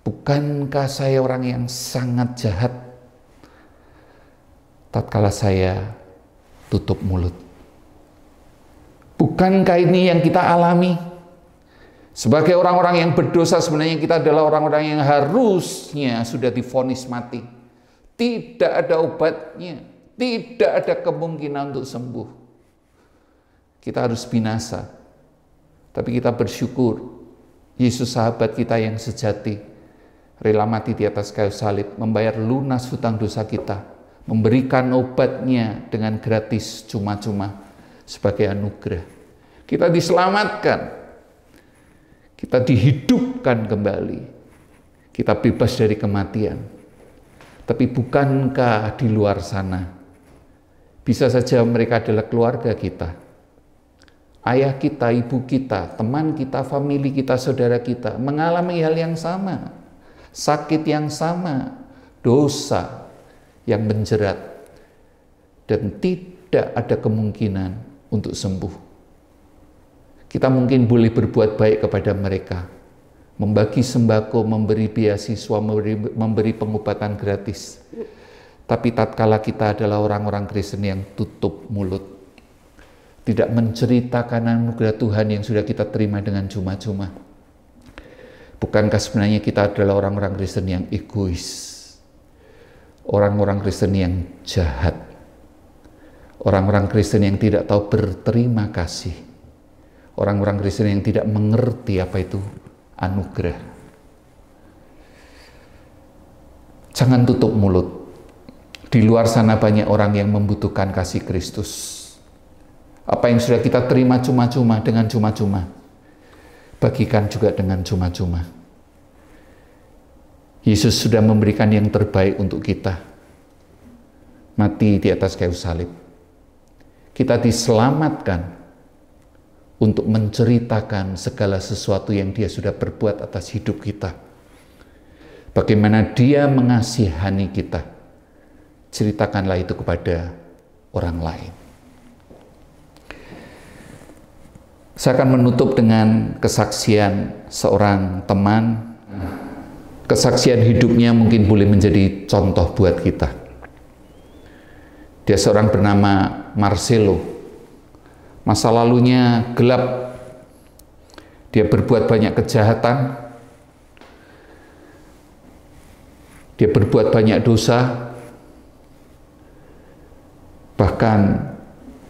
Bukankah saya orang yang sangat jahat tatkala saya tutup mulut? Bukankah ini yang kita alami? Sebagai orang-orang yang berdosa, sebenarnya kita adalah orang-orang yang harusnya sudah divonis mati. Tidak ada obatnya, tidak ada kemungkinan untuk sembuh. Kita harus binasa. Tapi kita bersyukur, Yesus sahabat kita yang sejati rela mati di atas kayu salib, membayar lunas hutang dosa kita, memberikan obatnya dengan gratis cuma-cuma sebagai anugerah. Kita diselamatkan, kita dihidupkan kembali, kita bebas dari kematian. Tapi bukankah di luar sana bisa saja mereka adalah keluarga kita, ayah kita, ibu kita, teman kita, famili kita, saudara kita mengalami hal yang sama, sakit yang sama, dosa yang menjerat, dan tidak ada kemungkinan untuk sembuh. Kita mungkin boleh berbuat baik kepada mereka, membagi sembako, memberi beasiswa, memberi pengobatan gratis. Tapi tatkala kita adalah orang-orang Kristen yang tutup mulut, tidak menceritakan anugerah Tuhan yang sudah kita terima dengan cuma-cuma, bukankah sebenarnya kita adalah orang-orang Kristen yang egois, orang-orang Kristen yang jahat, orang-orang Kristen yang tidak tahu berterima kasih, orang-orang Kristen yang tidak mengerti apa itu anugerah? Jangan tutup mulut. Di luar sana banyak orang yang membutuhkan kasih Kristus. Apa yang sudah kita terima cuma-cuma dengan cuma-cuma, bagikan juga dengan cuma-cuma. Yesus sudah memberikan yang terbaik untuk kita. Mati di atas kayu salib. Kita diselamatkan untuk menceritakan segala sesuatu yang Dia sudah berbuat atas hidup kita. Bagaimana Dia mengasihani kita. Ceritakanlah itu kepada orang lain. Saya akan menutup dengan kesaksian seorang teman. Kesaksian hidupnya mungkin boleh menjadi contoh buat kita. Dia seorang bernama Marcelo. Masa lalunya gelap. Dia berbuat banyak kejahatan. Dia berbuat banyak dosa. Bahkan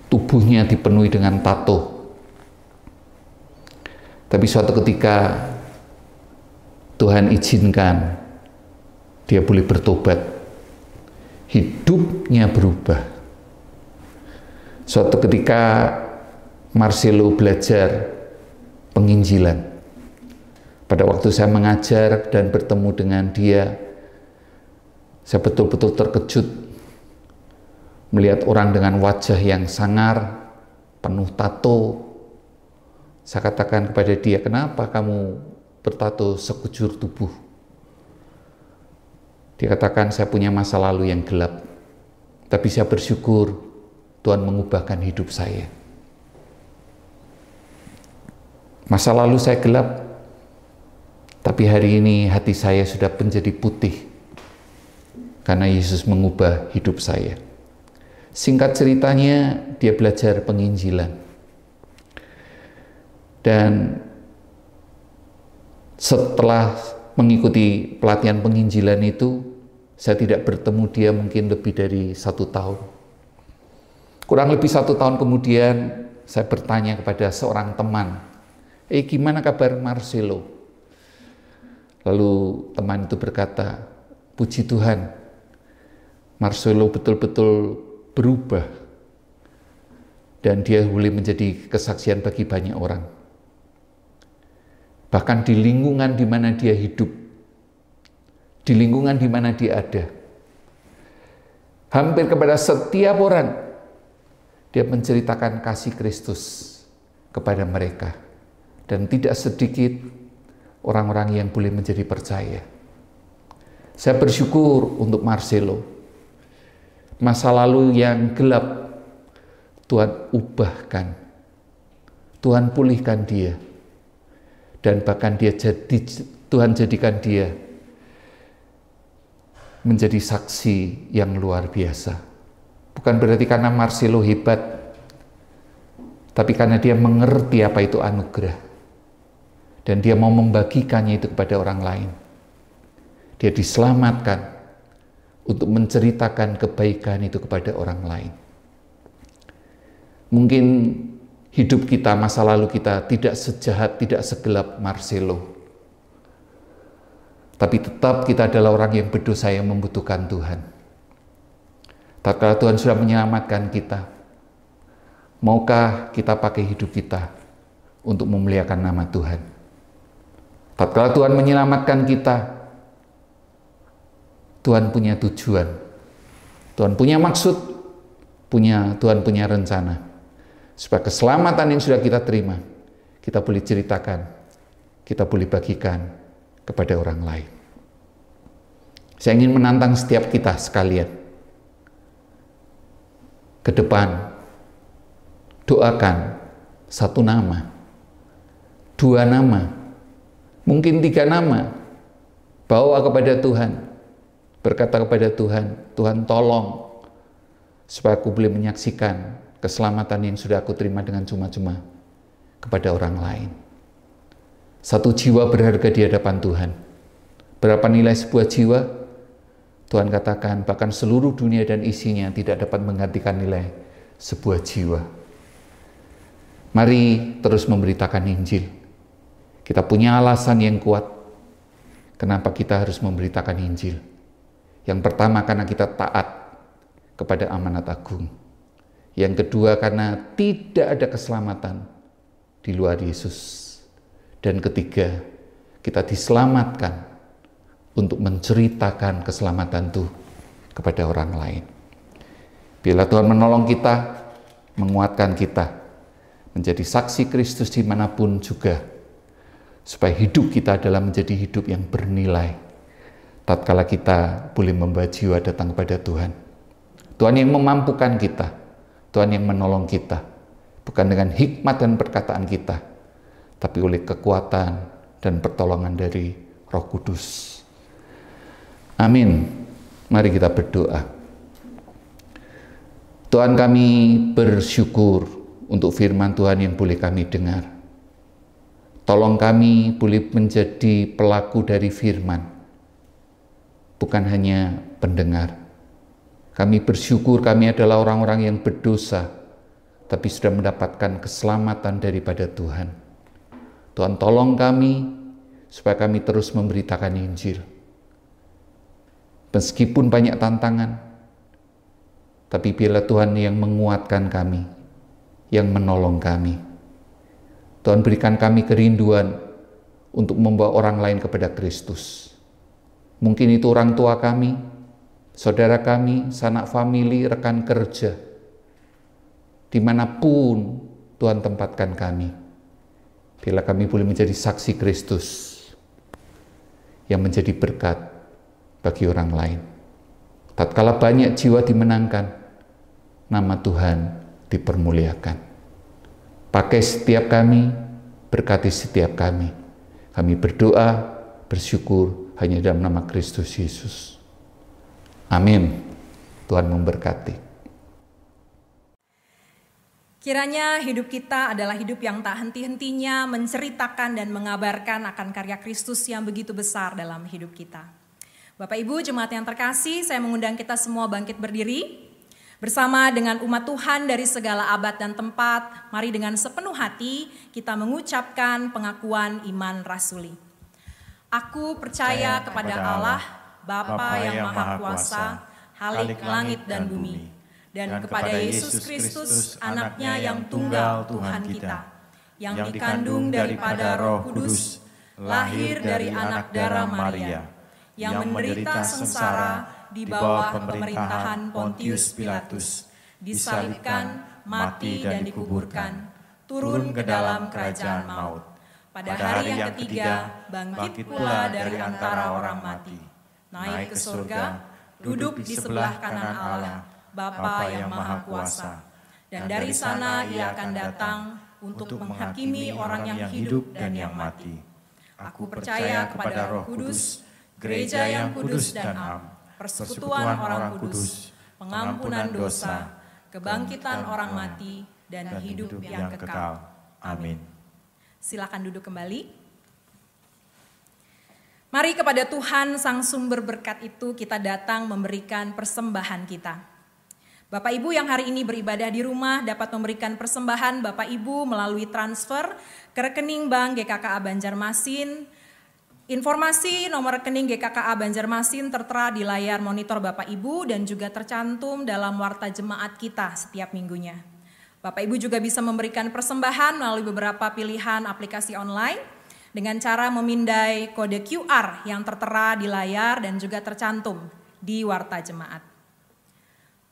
tubuhnya dipenuhi dengan tato. Tapi suatu ketika Tuhan izinkan dia boleh bertobat. Hidupnya berubah. Suatu ketika Marcelo belajar penginjilan. Pada waktu saya mengajar dan bertemu dengan dia, saya betul-betul terkejut melihat orang dengan wajah yang sangar, penuh tato. Saya katakan kepada dia, kenapa kamu bertato sekujur tubuh? Dia katakan, saya punya masa lalu yang gelap, tapi saya bersyukur Tuhan mengubahkan hidup saya. Masa lalu saya gelap, tapi hari ini hati saya sudah menjadi putih karena Yesus mengubah hidup saya. Singkat ceritanya, dia belajar penginjilan. Dan setelah mengikuti pelatihan penginjilan itu, saya tidak bertemu dia mungkin lebih dari 1 tahun. Kurang lebih 1 tahun kemudian, saya bertanya kepada seorang teman, gimana kabar Marcelo? Lalu teman itu berkata, puji Tuhan, Marcelo betul-betul berubah. Dan dia boleh menjadi kesaksian bagi banyak orang. Bahkan di lingkungan di mana dia hidup, di lingkungan di mana dia ada, hampir kepada setiap orang, dia menceritakan kasih Kristus kepada mereka. Dan tidak sedikit orang-orang yang boleh menjadi percaya. Saya bersyukur untuk Marcelo. Masa lalu yang gelap, Tuhan ubahkan. Tuhan pulihkan dia. Dan bahkan Tuhan jadikan dia menjadi saksi yang luar biasa. Bukan berarti karena Marcelo hebat, tapi karena dia mengerti apa itu anugerah. Dan dia mau membagikannya itu kepada orang lain. Dia diselamatkan untuk menceritakan kebaikan itu kepada orang lain. Mungkin hidup kita, masa lalu kita tidak sejahat, tidak segelap Marcelo. Tapi tetap kita adalah orang yang berdosa yang membutuhkan Tuhan. Tatkala Tuhan sudah menyelamatkan kita, maukah kita pakai hidup kita untuk memuliakan nama Tuhan? Tatkala Tuhan menyelamatkan kita, Tuhan punya tujuan, Tuhan punya maksud, Tuhan punya rencana, supaya keselamatan yang sudah kita terima, kita boleh ceritakan, kita boleh bagikan kepada orang lain. Saya ingin menantang setiap kita sekalian, ke depan, doakan satu nama, dua nama, mungkin tiga nama, bawa kepada Tuhan, berkata kepada Tuhan, Tuhan tolong, supaya aku boleh menyaksikan keselamatan yang sudah aku terima dengan cuma-cuma kepada orang lain. Satu jiwa berharga di hadapan Tuhan. Berapa nilai sebuah jiwa? Tuhan katakan bahkan seluruh dunia dan isinya tidak dapat menggantikan nilai sebuah jiwa. Mari terus memberitakan Injil. Kita punya alasan yang kuat kenapa kita harus memberitakan Injil. Yang pertama karena kita taat kepada amanat agung. Yang kedua karena tidak ada keselamatan di luar Yesus. Dan ketiga, kita diselamatkan untuk menceritakan keselamatan itu kepada orang lain. Bila Tuhan menolong kita, menguatkan kita, menjadi saksi Kristus dimanapun juga, supaya hidup kita adalah menjadi hidup yang bernilai, tatkala kita boleh membawa jiwa datang kepada Tuhan. Tuhan yang memampukan kita, Tuhan yang menolong kita, bukan dengan hikmat dan perkataan kita, tapi oleh kekuatan dan pertolongan dari Roh Kudus. Amin. Mari kita berdoa. Tuhan, kami bersyukur untuk firman Tuhan yang boleh kami dengar. Tolong kami boleh menjadi pelaku dari firman, bukan hanya pendengar. Kami bersyukur kami adalah orang-orang yang berdosa, tapi sudah mendapatkan keselamatan daripada Tuhan. Tuhan tolong kami, supaya kami terus memberitakan Injil. Meskipun banyak tantangan, tapi biarlah Tuhan yang menguatkan kami, yang menolong kami. Tuhan berikan kami kerinduan untuk membawa orang lain kepada Kristus. Mungkin itu orang tua kami, saudara kami, sanak famili, rekan kerja, dimanapun Tuhan tempatkan kami. Bila kami boleh menjadi saksi Kristus yang menjadi berkat bagi orang lain. Tatkala banyak jiwa dimenangkan, nama Tuhan dipermuliakan. Pakai setiap kami, berkati setiap kami. Kami berdoa, bersyukur hanya dalam nama Kristus Yesus. Amin. Tuhan memberkati. Kiranya hidup kita adalah hidup yang tak henti-hentinya menceritakan dan mengabarkan akan karya Kristus yang begitu besar dalam hidup kita. Bapak Ibu jemaat yang terkasih, saya mengundang kita semua bangkit berdiri. Bersama dengan umat Tuhan dari segala abad dan tempat, mari dengan sepenuh hati kita mengucapkan pengakuan iman rasuli. Aku percaya kepada Allah, Bapa yang Maha Kuasa, Halik langit dan bumi, dan kepada Yesus Kristus, anaknya yang tunggal Tuhan kita, yang dikandung daripada Roh Kudus, lahir dari anak darah Maria, yang menderita sengsara di bawah pemerintahan Pontius Pilatus, disalibkan, mati dan dikuburkan, turun ke dalam kerajaan maut. Pada hari yang ketiga, bangkit pula dari antara orang mati, naik ke surga, duduk di sebelah kanan Allah, Bapa yang Maha Kuasa. Dan dari sana Ia akan datang untuk menghakimi orang yang hidup dan yang mati. Aku percaya kepada Roh Kudus, Gereja yang kudus dan am, persekutuan orang kudus, pengampunan dosa, kebangkitan orang mati, dan hidup yang kekal. Amin. Silakan duduk kembali. Mari kepada Tuhan Sang Sumber berkat itu kita datang memberikan persembahan kita. Bapak Ibu yang hari ini beribadah di rumah dapat memberikan persembahan Bapak Ibu melalui transfer ke rekening Bank GKKA Banjarmasin. Informasi nomor rekening GKKA Banjarmasin tertera di layar monitor Bapak Ibu dan juga tercantum dalam warta jemaat kita setiap minggunya. Bapak Ibu juga bisa memberikan persembahan melalui beberapa pilihan aplikasi online dengan cara memindai kode QR yang tertera di layar dan juga tercantum di warta jemaat.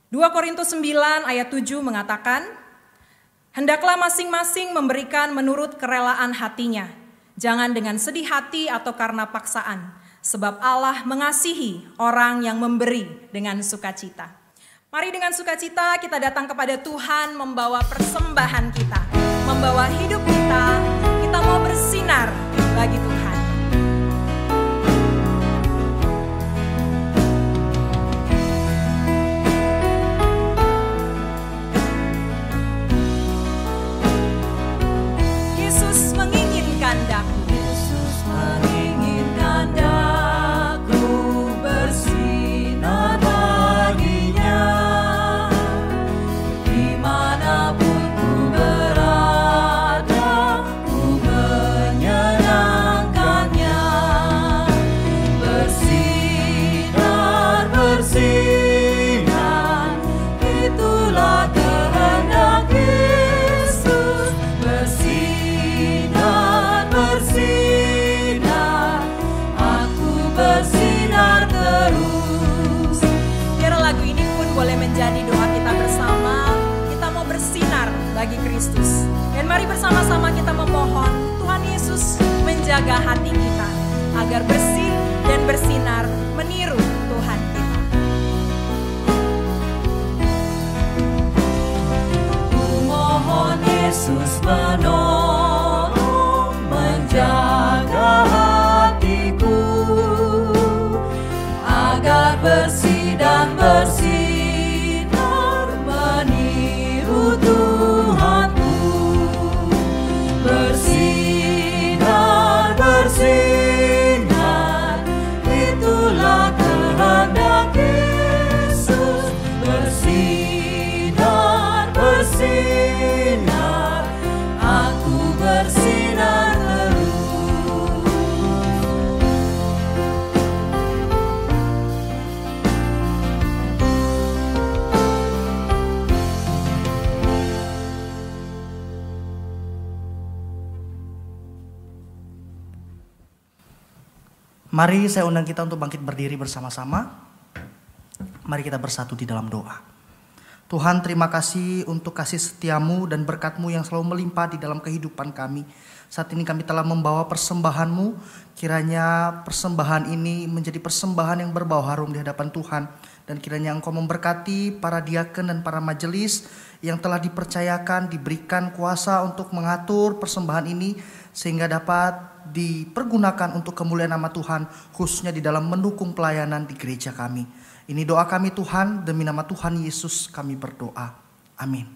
2 Korintus 9 ayat 7 mengatakan, hendaklah masing-masing memberikan menurut kerelaan hatinya, jangan dengan sedih hati atau karena paksaan, sebab Allah mengasihi orang yang memberi dengan sukacita. Mari dengan sukacita kita datang kepada Tuhan membawa persembahan kita, membawa hidup kita mau bersinar bagi Tuhan. Dan mari bersama-sama kita memohon Tuhan Yesus menjaga hati kita agar bersih dan bersinar meniru Tuhan kita. Ku mohon Yesus menolong menjaga hatiku agar bersih dan bersinar meniru Tuhanku. Bersinar, bersinar, itulah kehendak Yesus. Bersinar, bersinar, aku bersinar terus. Mari saya undang kita untuk bangkit berdiri bersama-sama. Mari kita bersatu di dalam doa. Tuhan, terima kasih untuk kasih setiamu dan berkat-Mu yang selalu melimpah di dalam kehidupan kami. Saat ini kami telah membawa persembahan-Mu. Kiranya persembahan ini menjadi persembahan yang berbau harum di hadapan Tuhan. Dan kiranya Engkau memberkati para diaken dan para majelis yang telah dipercayakan, diberikan kuasa untuk mengatur persembahan ini, sehingga dapat dipergunakan untuk kemuliaan nama Tuhan, khususnya di dalam mendukung pelayanan di gereja kami. Ini doa kami Tuhan, demi nama Tuhan Yesus kami berdoa. Amin.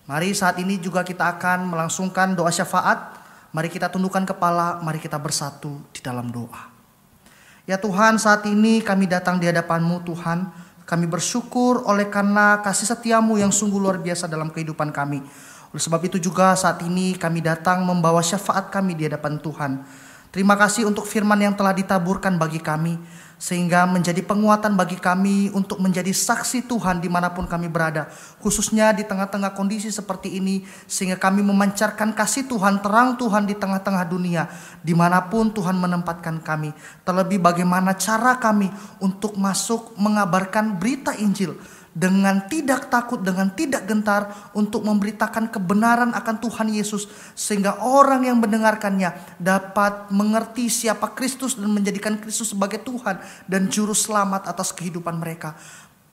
Mari saat ini juga kita akan melangsungkan doa syafaat. Mari kita tundukkan kepala, mari kita bersatu di dalam doa. Ya Tuhan, saat ini kami datang di hadapan-Mu Tuhan. Kami bersyukur oleh karena kasih setia-Mu yang sungguh luar biasa dalam kehidupan kami. Oleh sebab itu juga saat ini kami datang membawa syafaat kami di hadapan Tuhan. Terima kasih untuk firman yang telah ditaburkan bagi kami, sehingga menjadi penguatan bagi kami untuk menjadi saksi Tuhan dimanapun kami berada, khususnya di tengah-tengah kondisi seperti ini, sehingga kami memancarkan kasih Tuhan, terang Tuhan di tengah-tengah dunia, dimanapun Tuhan menempatkan kami. Terlebih bagaimana cara kami untuk masuk mengabarkan berita Injil dengan tidak takut, dengan tidak gentar, untuk memberitakan kebenaran akan Tuhan Yesus, sehingga orang yang mendengarkannya dapat mengerti siapa Kristus dan menjadikan Kristus sebagai Tuhan dan juru selamat atas kehidupan mereka.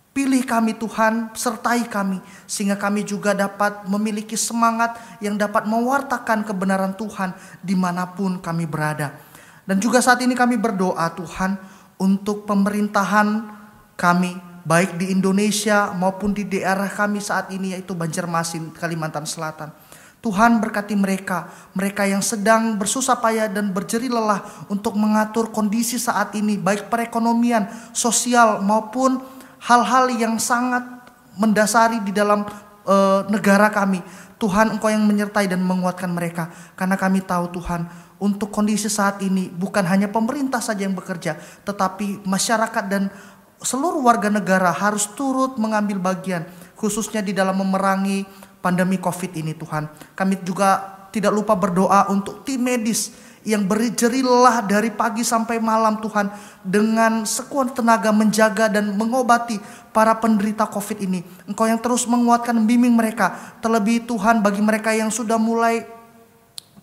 Pilih kami Tuhan, sertai kami, sehingga kami juga dapat memiliki semangat yang dapat mewartakan kebenaran Tuhan dimanapun kami berada. Dan juga saat ini kami berdoa Tuhan untuk pemerintahan kami, baik di Indonesia maupun di daerah kami saat ini, yaitu Banjarmasin, Kalimantan Selatan. Tuhan berkati mereka yang sedang bersusah payah dan berjerih lelah untuk mengatur kondisi saat ini, baik perekonomian, sosial maupun hal-hal yang sangat mendasari di dalam negara kami. Tuhan, Engkau yang menyertai dan menguatkan mereka, karena kami tahu Tuhan, untuk kondisi saat ini bukan hanya pemerintah saja yang bekerja, tetapi masyarakat dan seluruh warga negara harus turut mengambil bagian, khususnya di dalam memerangi pandemi COVID ini Tuhan. Kami juga tidak lupa berdoa untuk tim medis yang berjerilah dari pagi sampai malam Tuhan, dengan sekuat tenaga menjaga dan mengobati para penderita COVID ini. Engkau yang terus menguatkan, membimbing mereka. Terlebih Tuhan, bagi mereka yang sudah mulai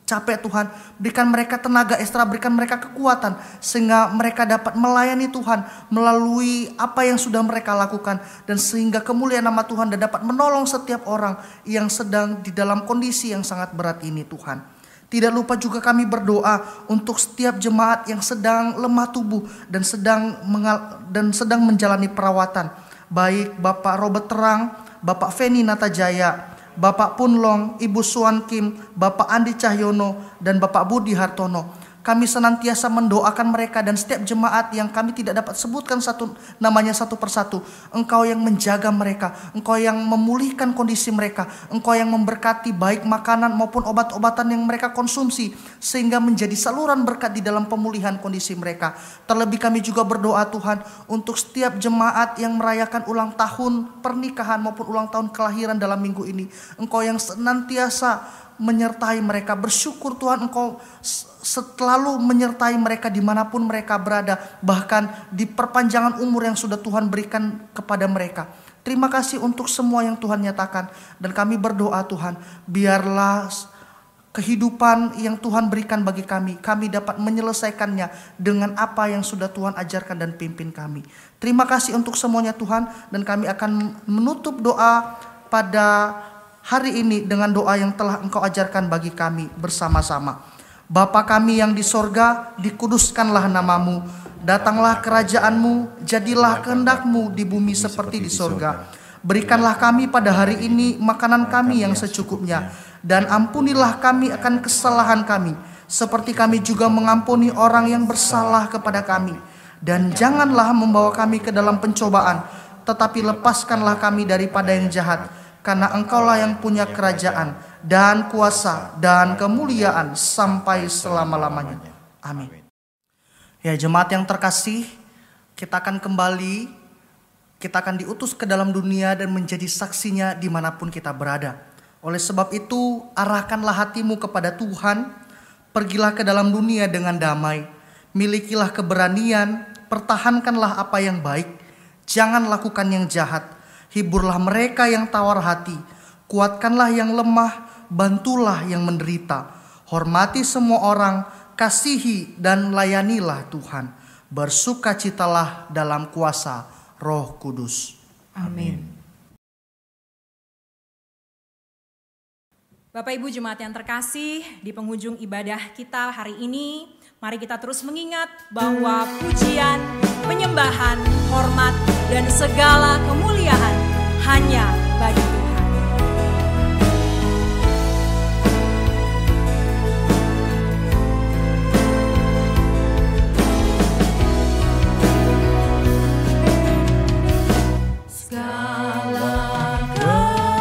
capek Tuhan, berikan mereka tenaga ekstra, berikan mereka kekuatan, sehingga mereka dapat melayani Tuhan melalui apa yang sudah mereka lakukan, dan sehingga kemuliaan nama Tuhan dan dapat menolong setiap orang yang sedang di dalam kondisi yang sangat berat ini Tuhan. Tidak lupa juga kami berdoa untuk setiap jemaat yang sedang lemah tubuh dan sedang menjalani perawatan. Baik Bapak Robert Terang, Bapak Feni Natajaya, Bapak Punlong, Ibu Suan Kim, Bapak Andi Cahyono, dan Bapak Budi Hartono. Kami senantiasa mendoakan mereka dan setiap jemaat yang kami tidak dapat sebutkan namanya satu persatu. Engkau yang menjaga mereka, Engkau yang memulihkan kondisi mereka, Engkau yang memberkati baik makanan maupun obat-obatan yang mereka konsumsi, sehingga menjadi saluran berkat di dalam pemulihan kondisi mereka. Terlebih kami juga berdoa Tuhan untuk setiap jemaat yang merayakan ulang tahun pernikahan maupun ulang tahun kelahiran dalam minggu ini. Engkau yang senantiasa menyertai mereka. Bersyukur Tuhan, Engkau selalu menyertai mereka dimanapun mereka berada, bahkan di perpanjangan umur yang sudah Tuhan berikan kepada mereka. Terima kasih untuk semua yang Tuhan nyatakan, dan kami berdoa Tuhan, biarlah kehidupan yang Tuhan berikan bagi kami dapat menyelesaikannya dengan apa yang sudah Tuhan ajarkan dan pimpin kami. Terima kasih untuk semuanya Tuhan, dan kami akan menutup doa pada hari ini dengan doa yang telah Engkau ajarkan bagi kami bersama-sama. Bapa kami yang di sorga, dikuduskanlah namamu. Datanglah kerajaan-Mu, jadilah kehendak-Mu di bumi seperti di sorga. Berikanlah kami pada hari ini makanan kami yang secukupnya. Dan ampunilah kami akan kesalahan kami, seperti kami juga mengampuni orang yang bersalah kepada kami. Dan janganlah membawa kami ke dalam pencobaan, tetapi lepaskanlah kami daripada yang jahat. Karena Engkaulah yang punya kerajaan dan kuasa dan kemuliaan sampai selama-lamanya. Amin. Ya jemaat yang terkasih, kita akan diutus ke dalam dunia dan menjadi saksinya dimanapun kita berada. Oleh sebab itu, arahkanlah hatimu kepada Tuhan, pergilah ke dalam dunia dengan damai, milikilah keberanian, pertahankanlah apa yang baik, jangan lakukan yang jahat. Hiburlah mereka yang tawar hati, kuatkanlah yang lemah, bantulah yang menderita. Hormati semua orang, kasihi dan layanilah Tuhan. Bersukacitalah dalam kuasa Roh Kudus. Amin. Bapak Ibu jemaat yang terkasih, di penghujung ibadah kita hari ini, mari kita terus mengingat bahwa pujian, penyembahan, hormat, dan segala kemuliaan hanya bagi Tuhan. Segala hormat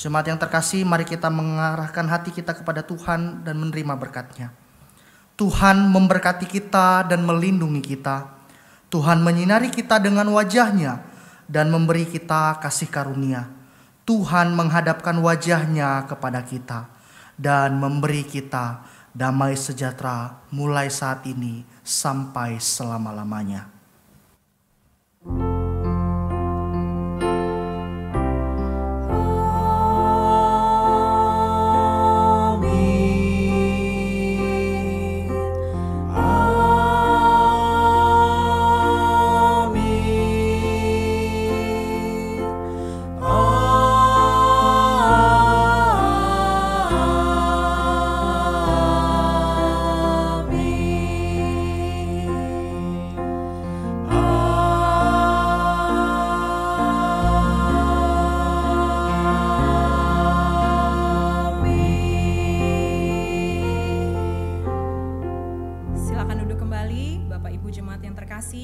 Jemaat yang terkasih, mari kita mengarahkan hati kita kepada Tuhan dan menerima berkat-Nya. Tuhan memberkati kita dan melindungi kita. Tuhan menyinari kita dengan wajah-Nya dan memberi kita kasih karunia. Tuhan menghadapkan wajah-Nya kepada kita dan memberi kita damai sejahtera mulai saat ini sampai selama-lamanya.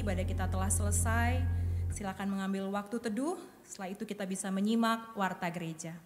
Ibadah kita telah selesai. Silakan mengambil waktu teduh. Setelah itu kita bisa menyimak warta gereja.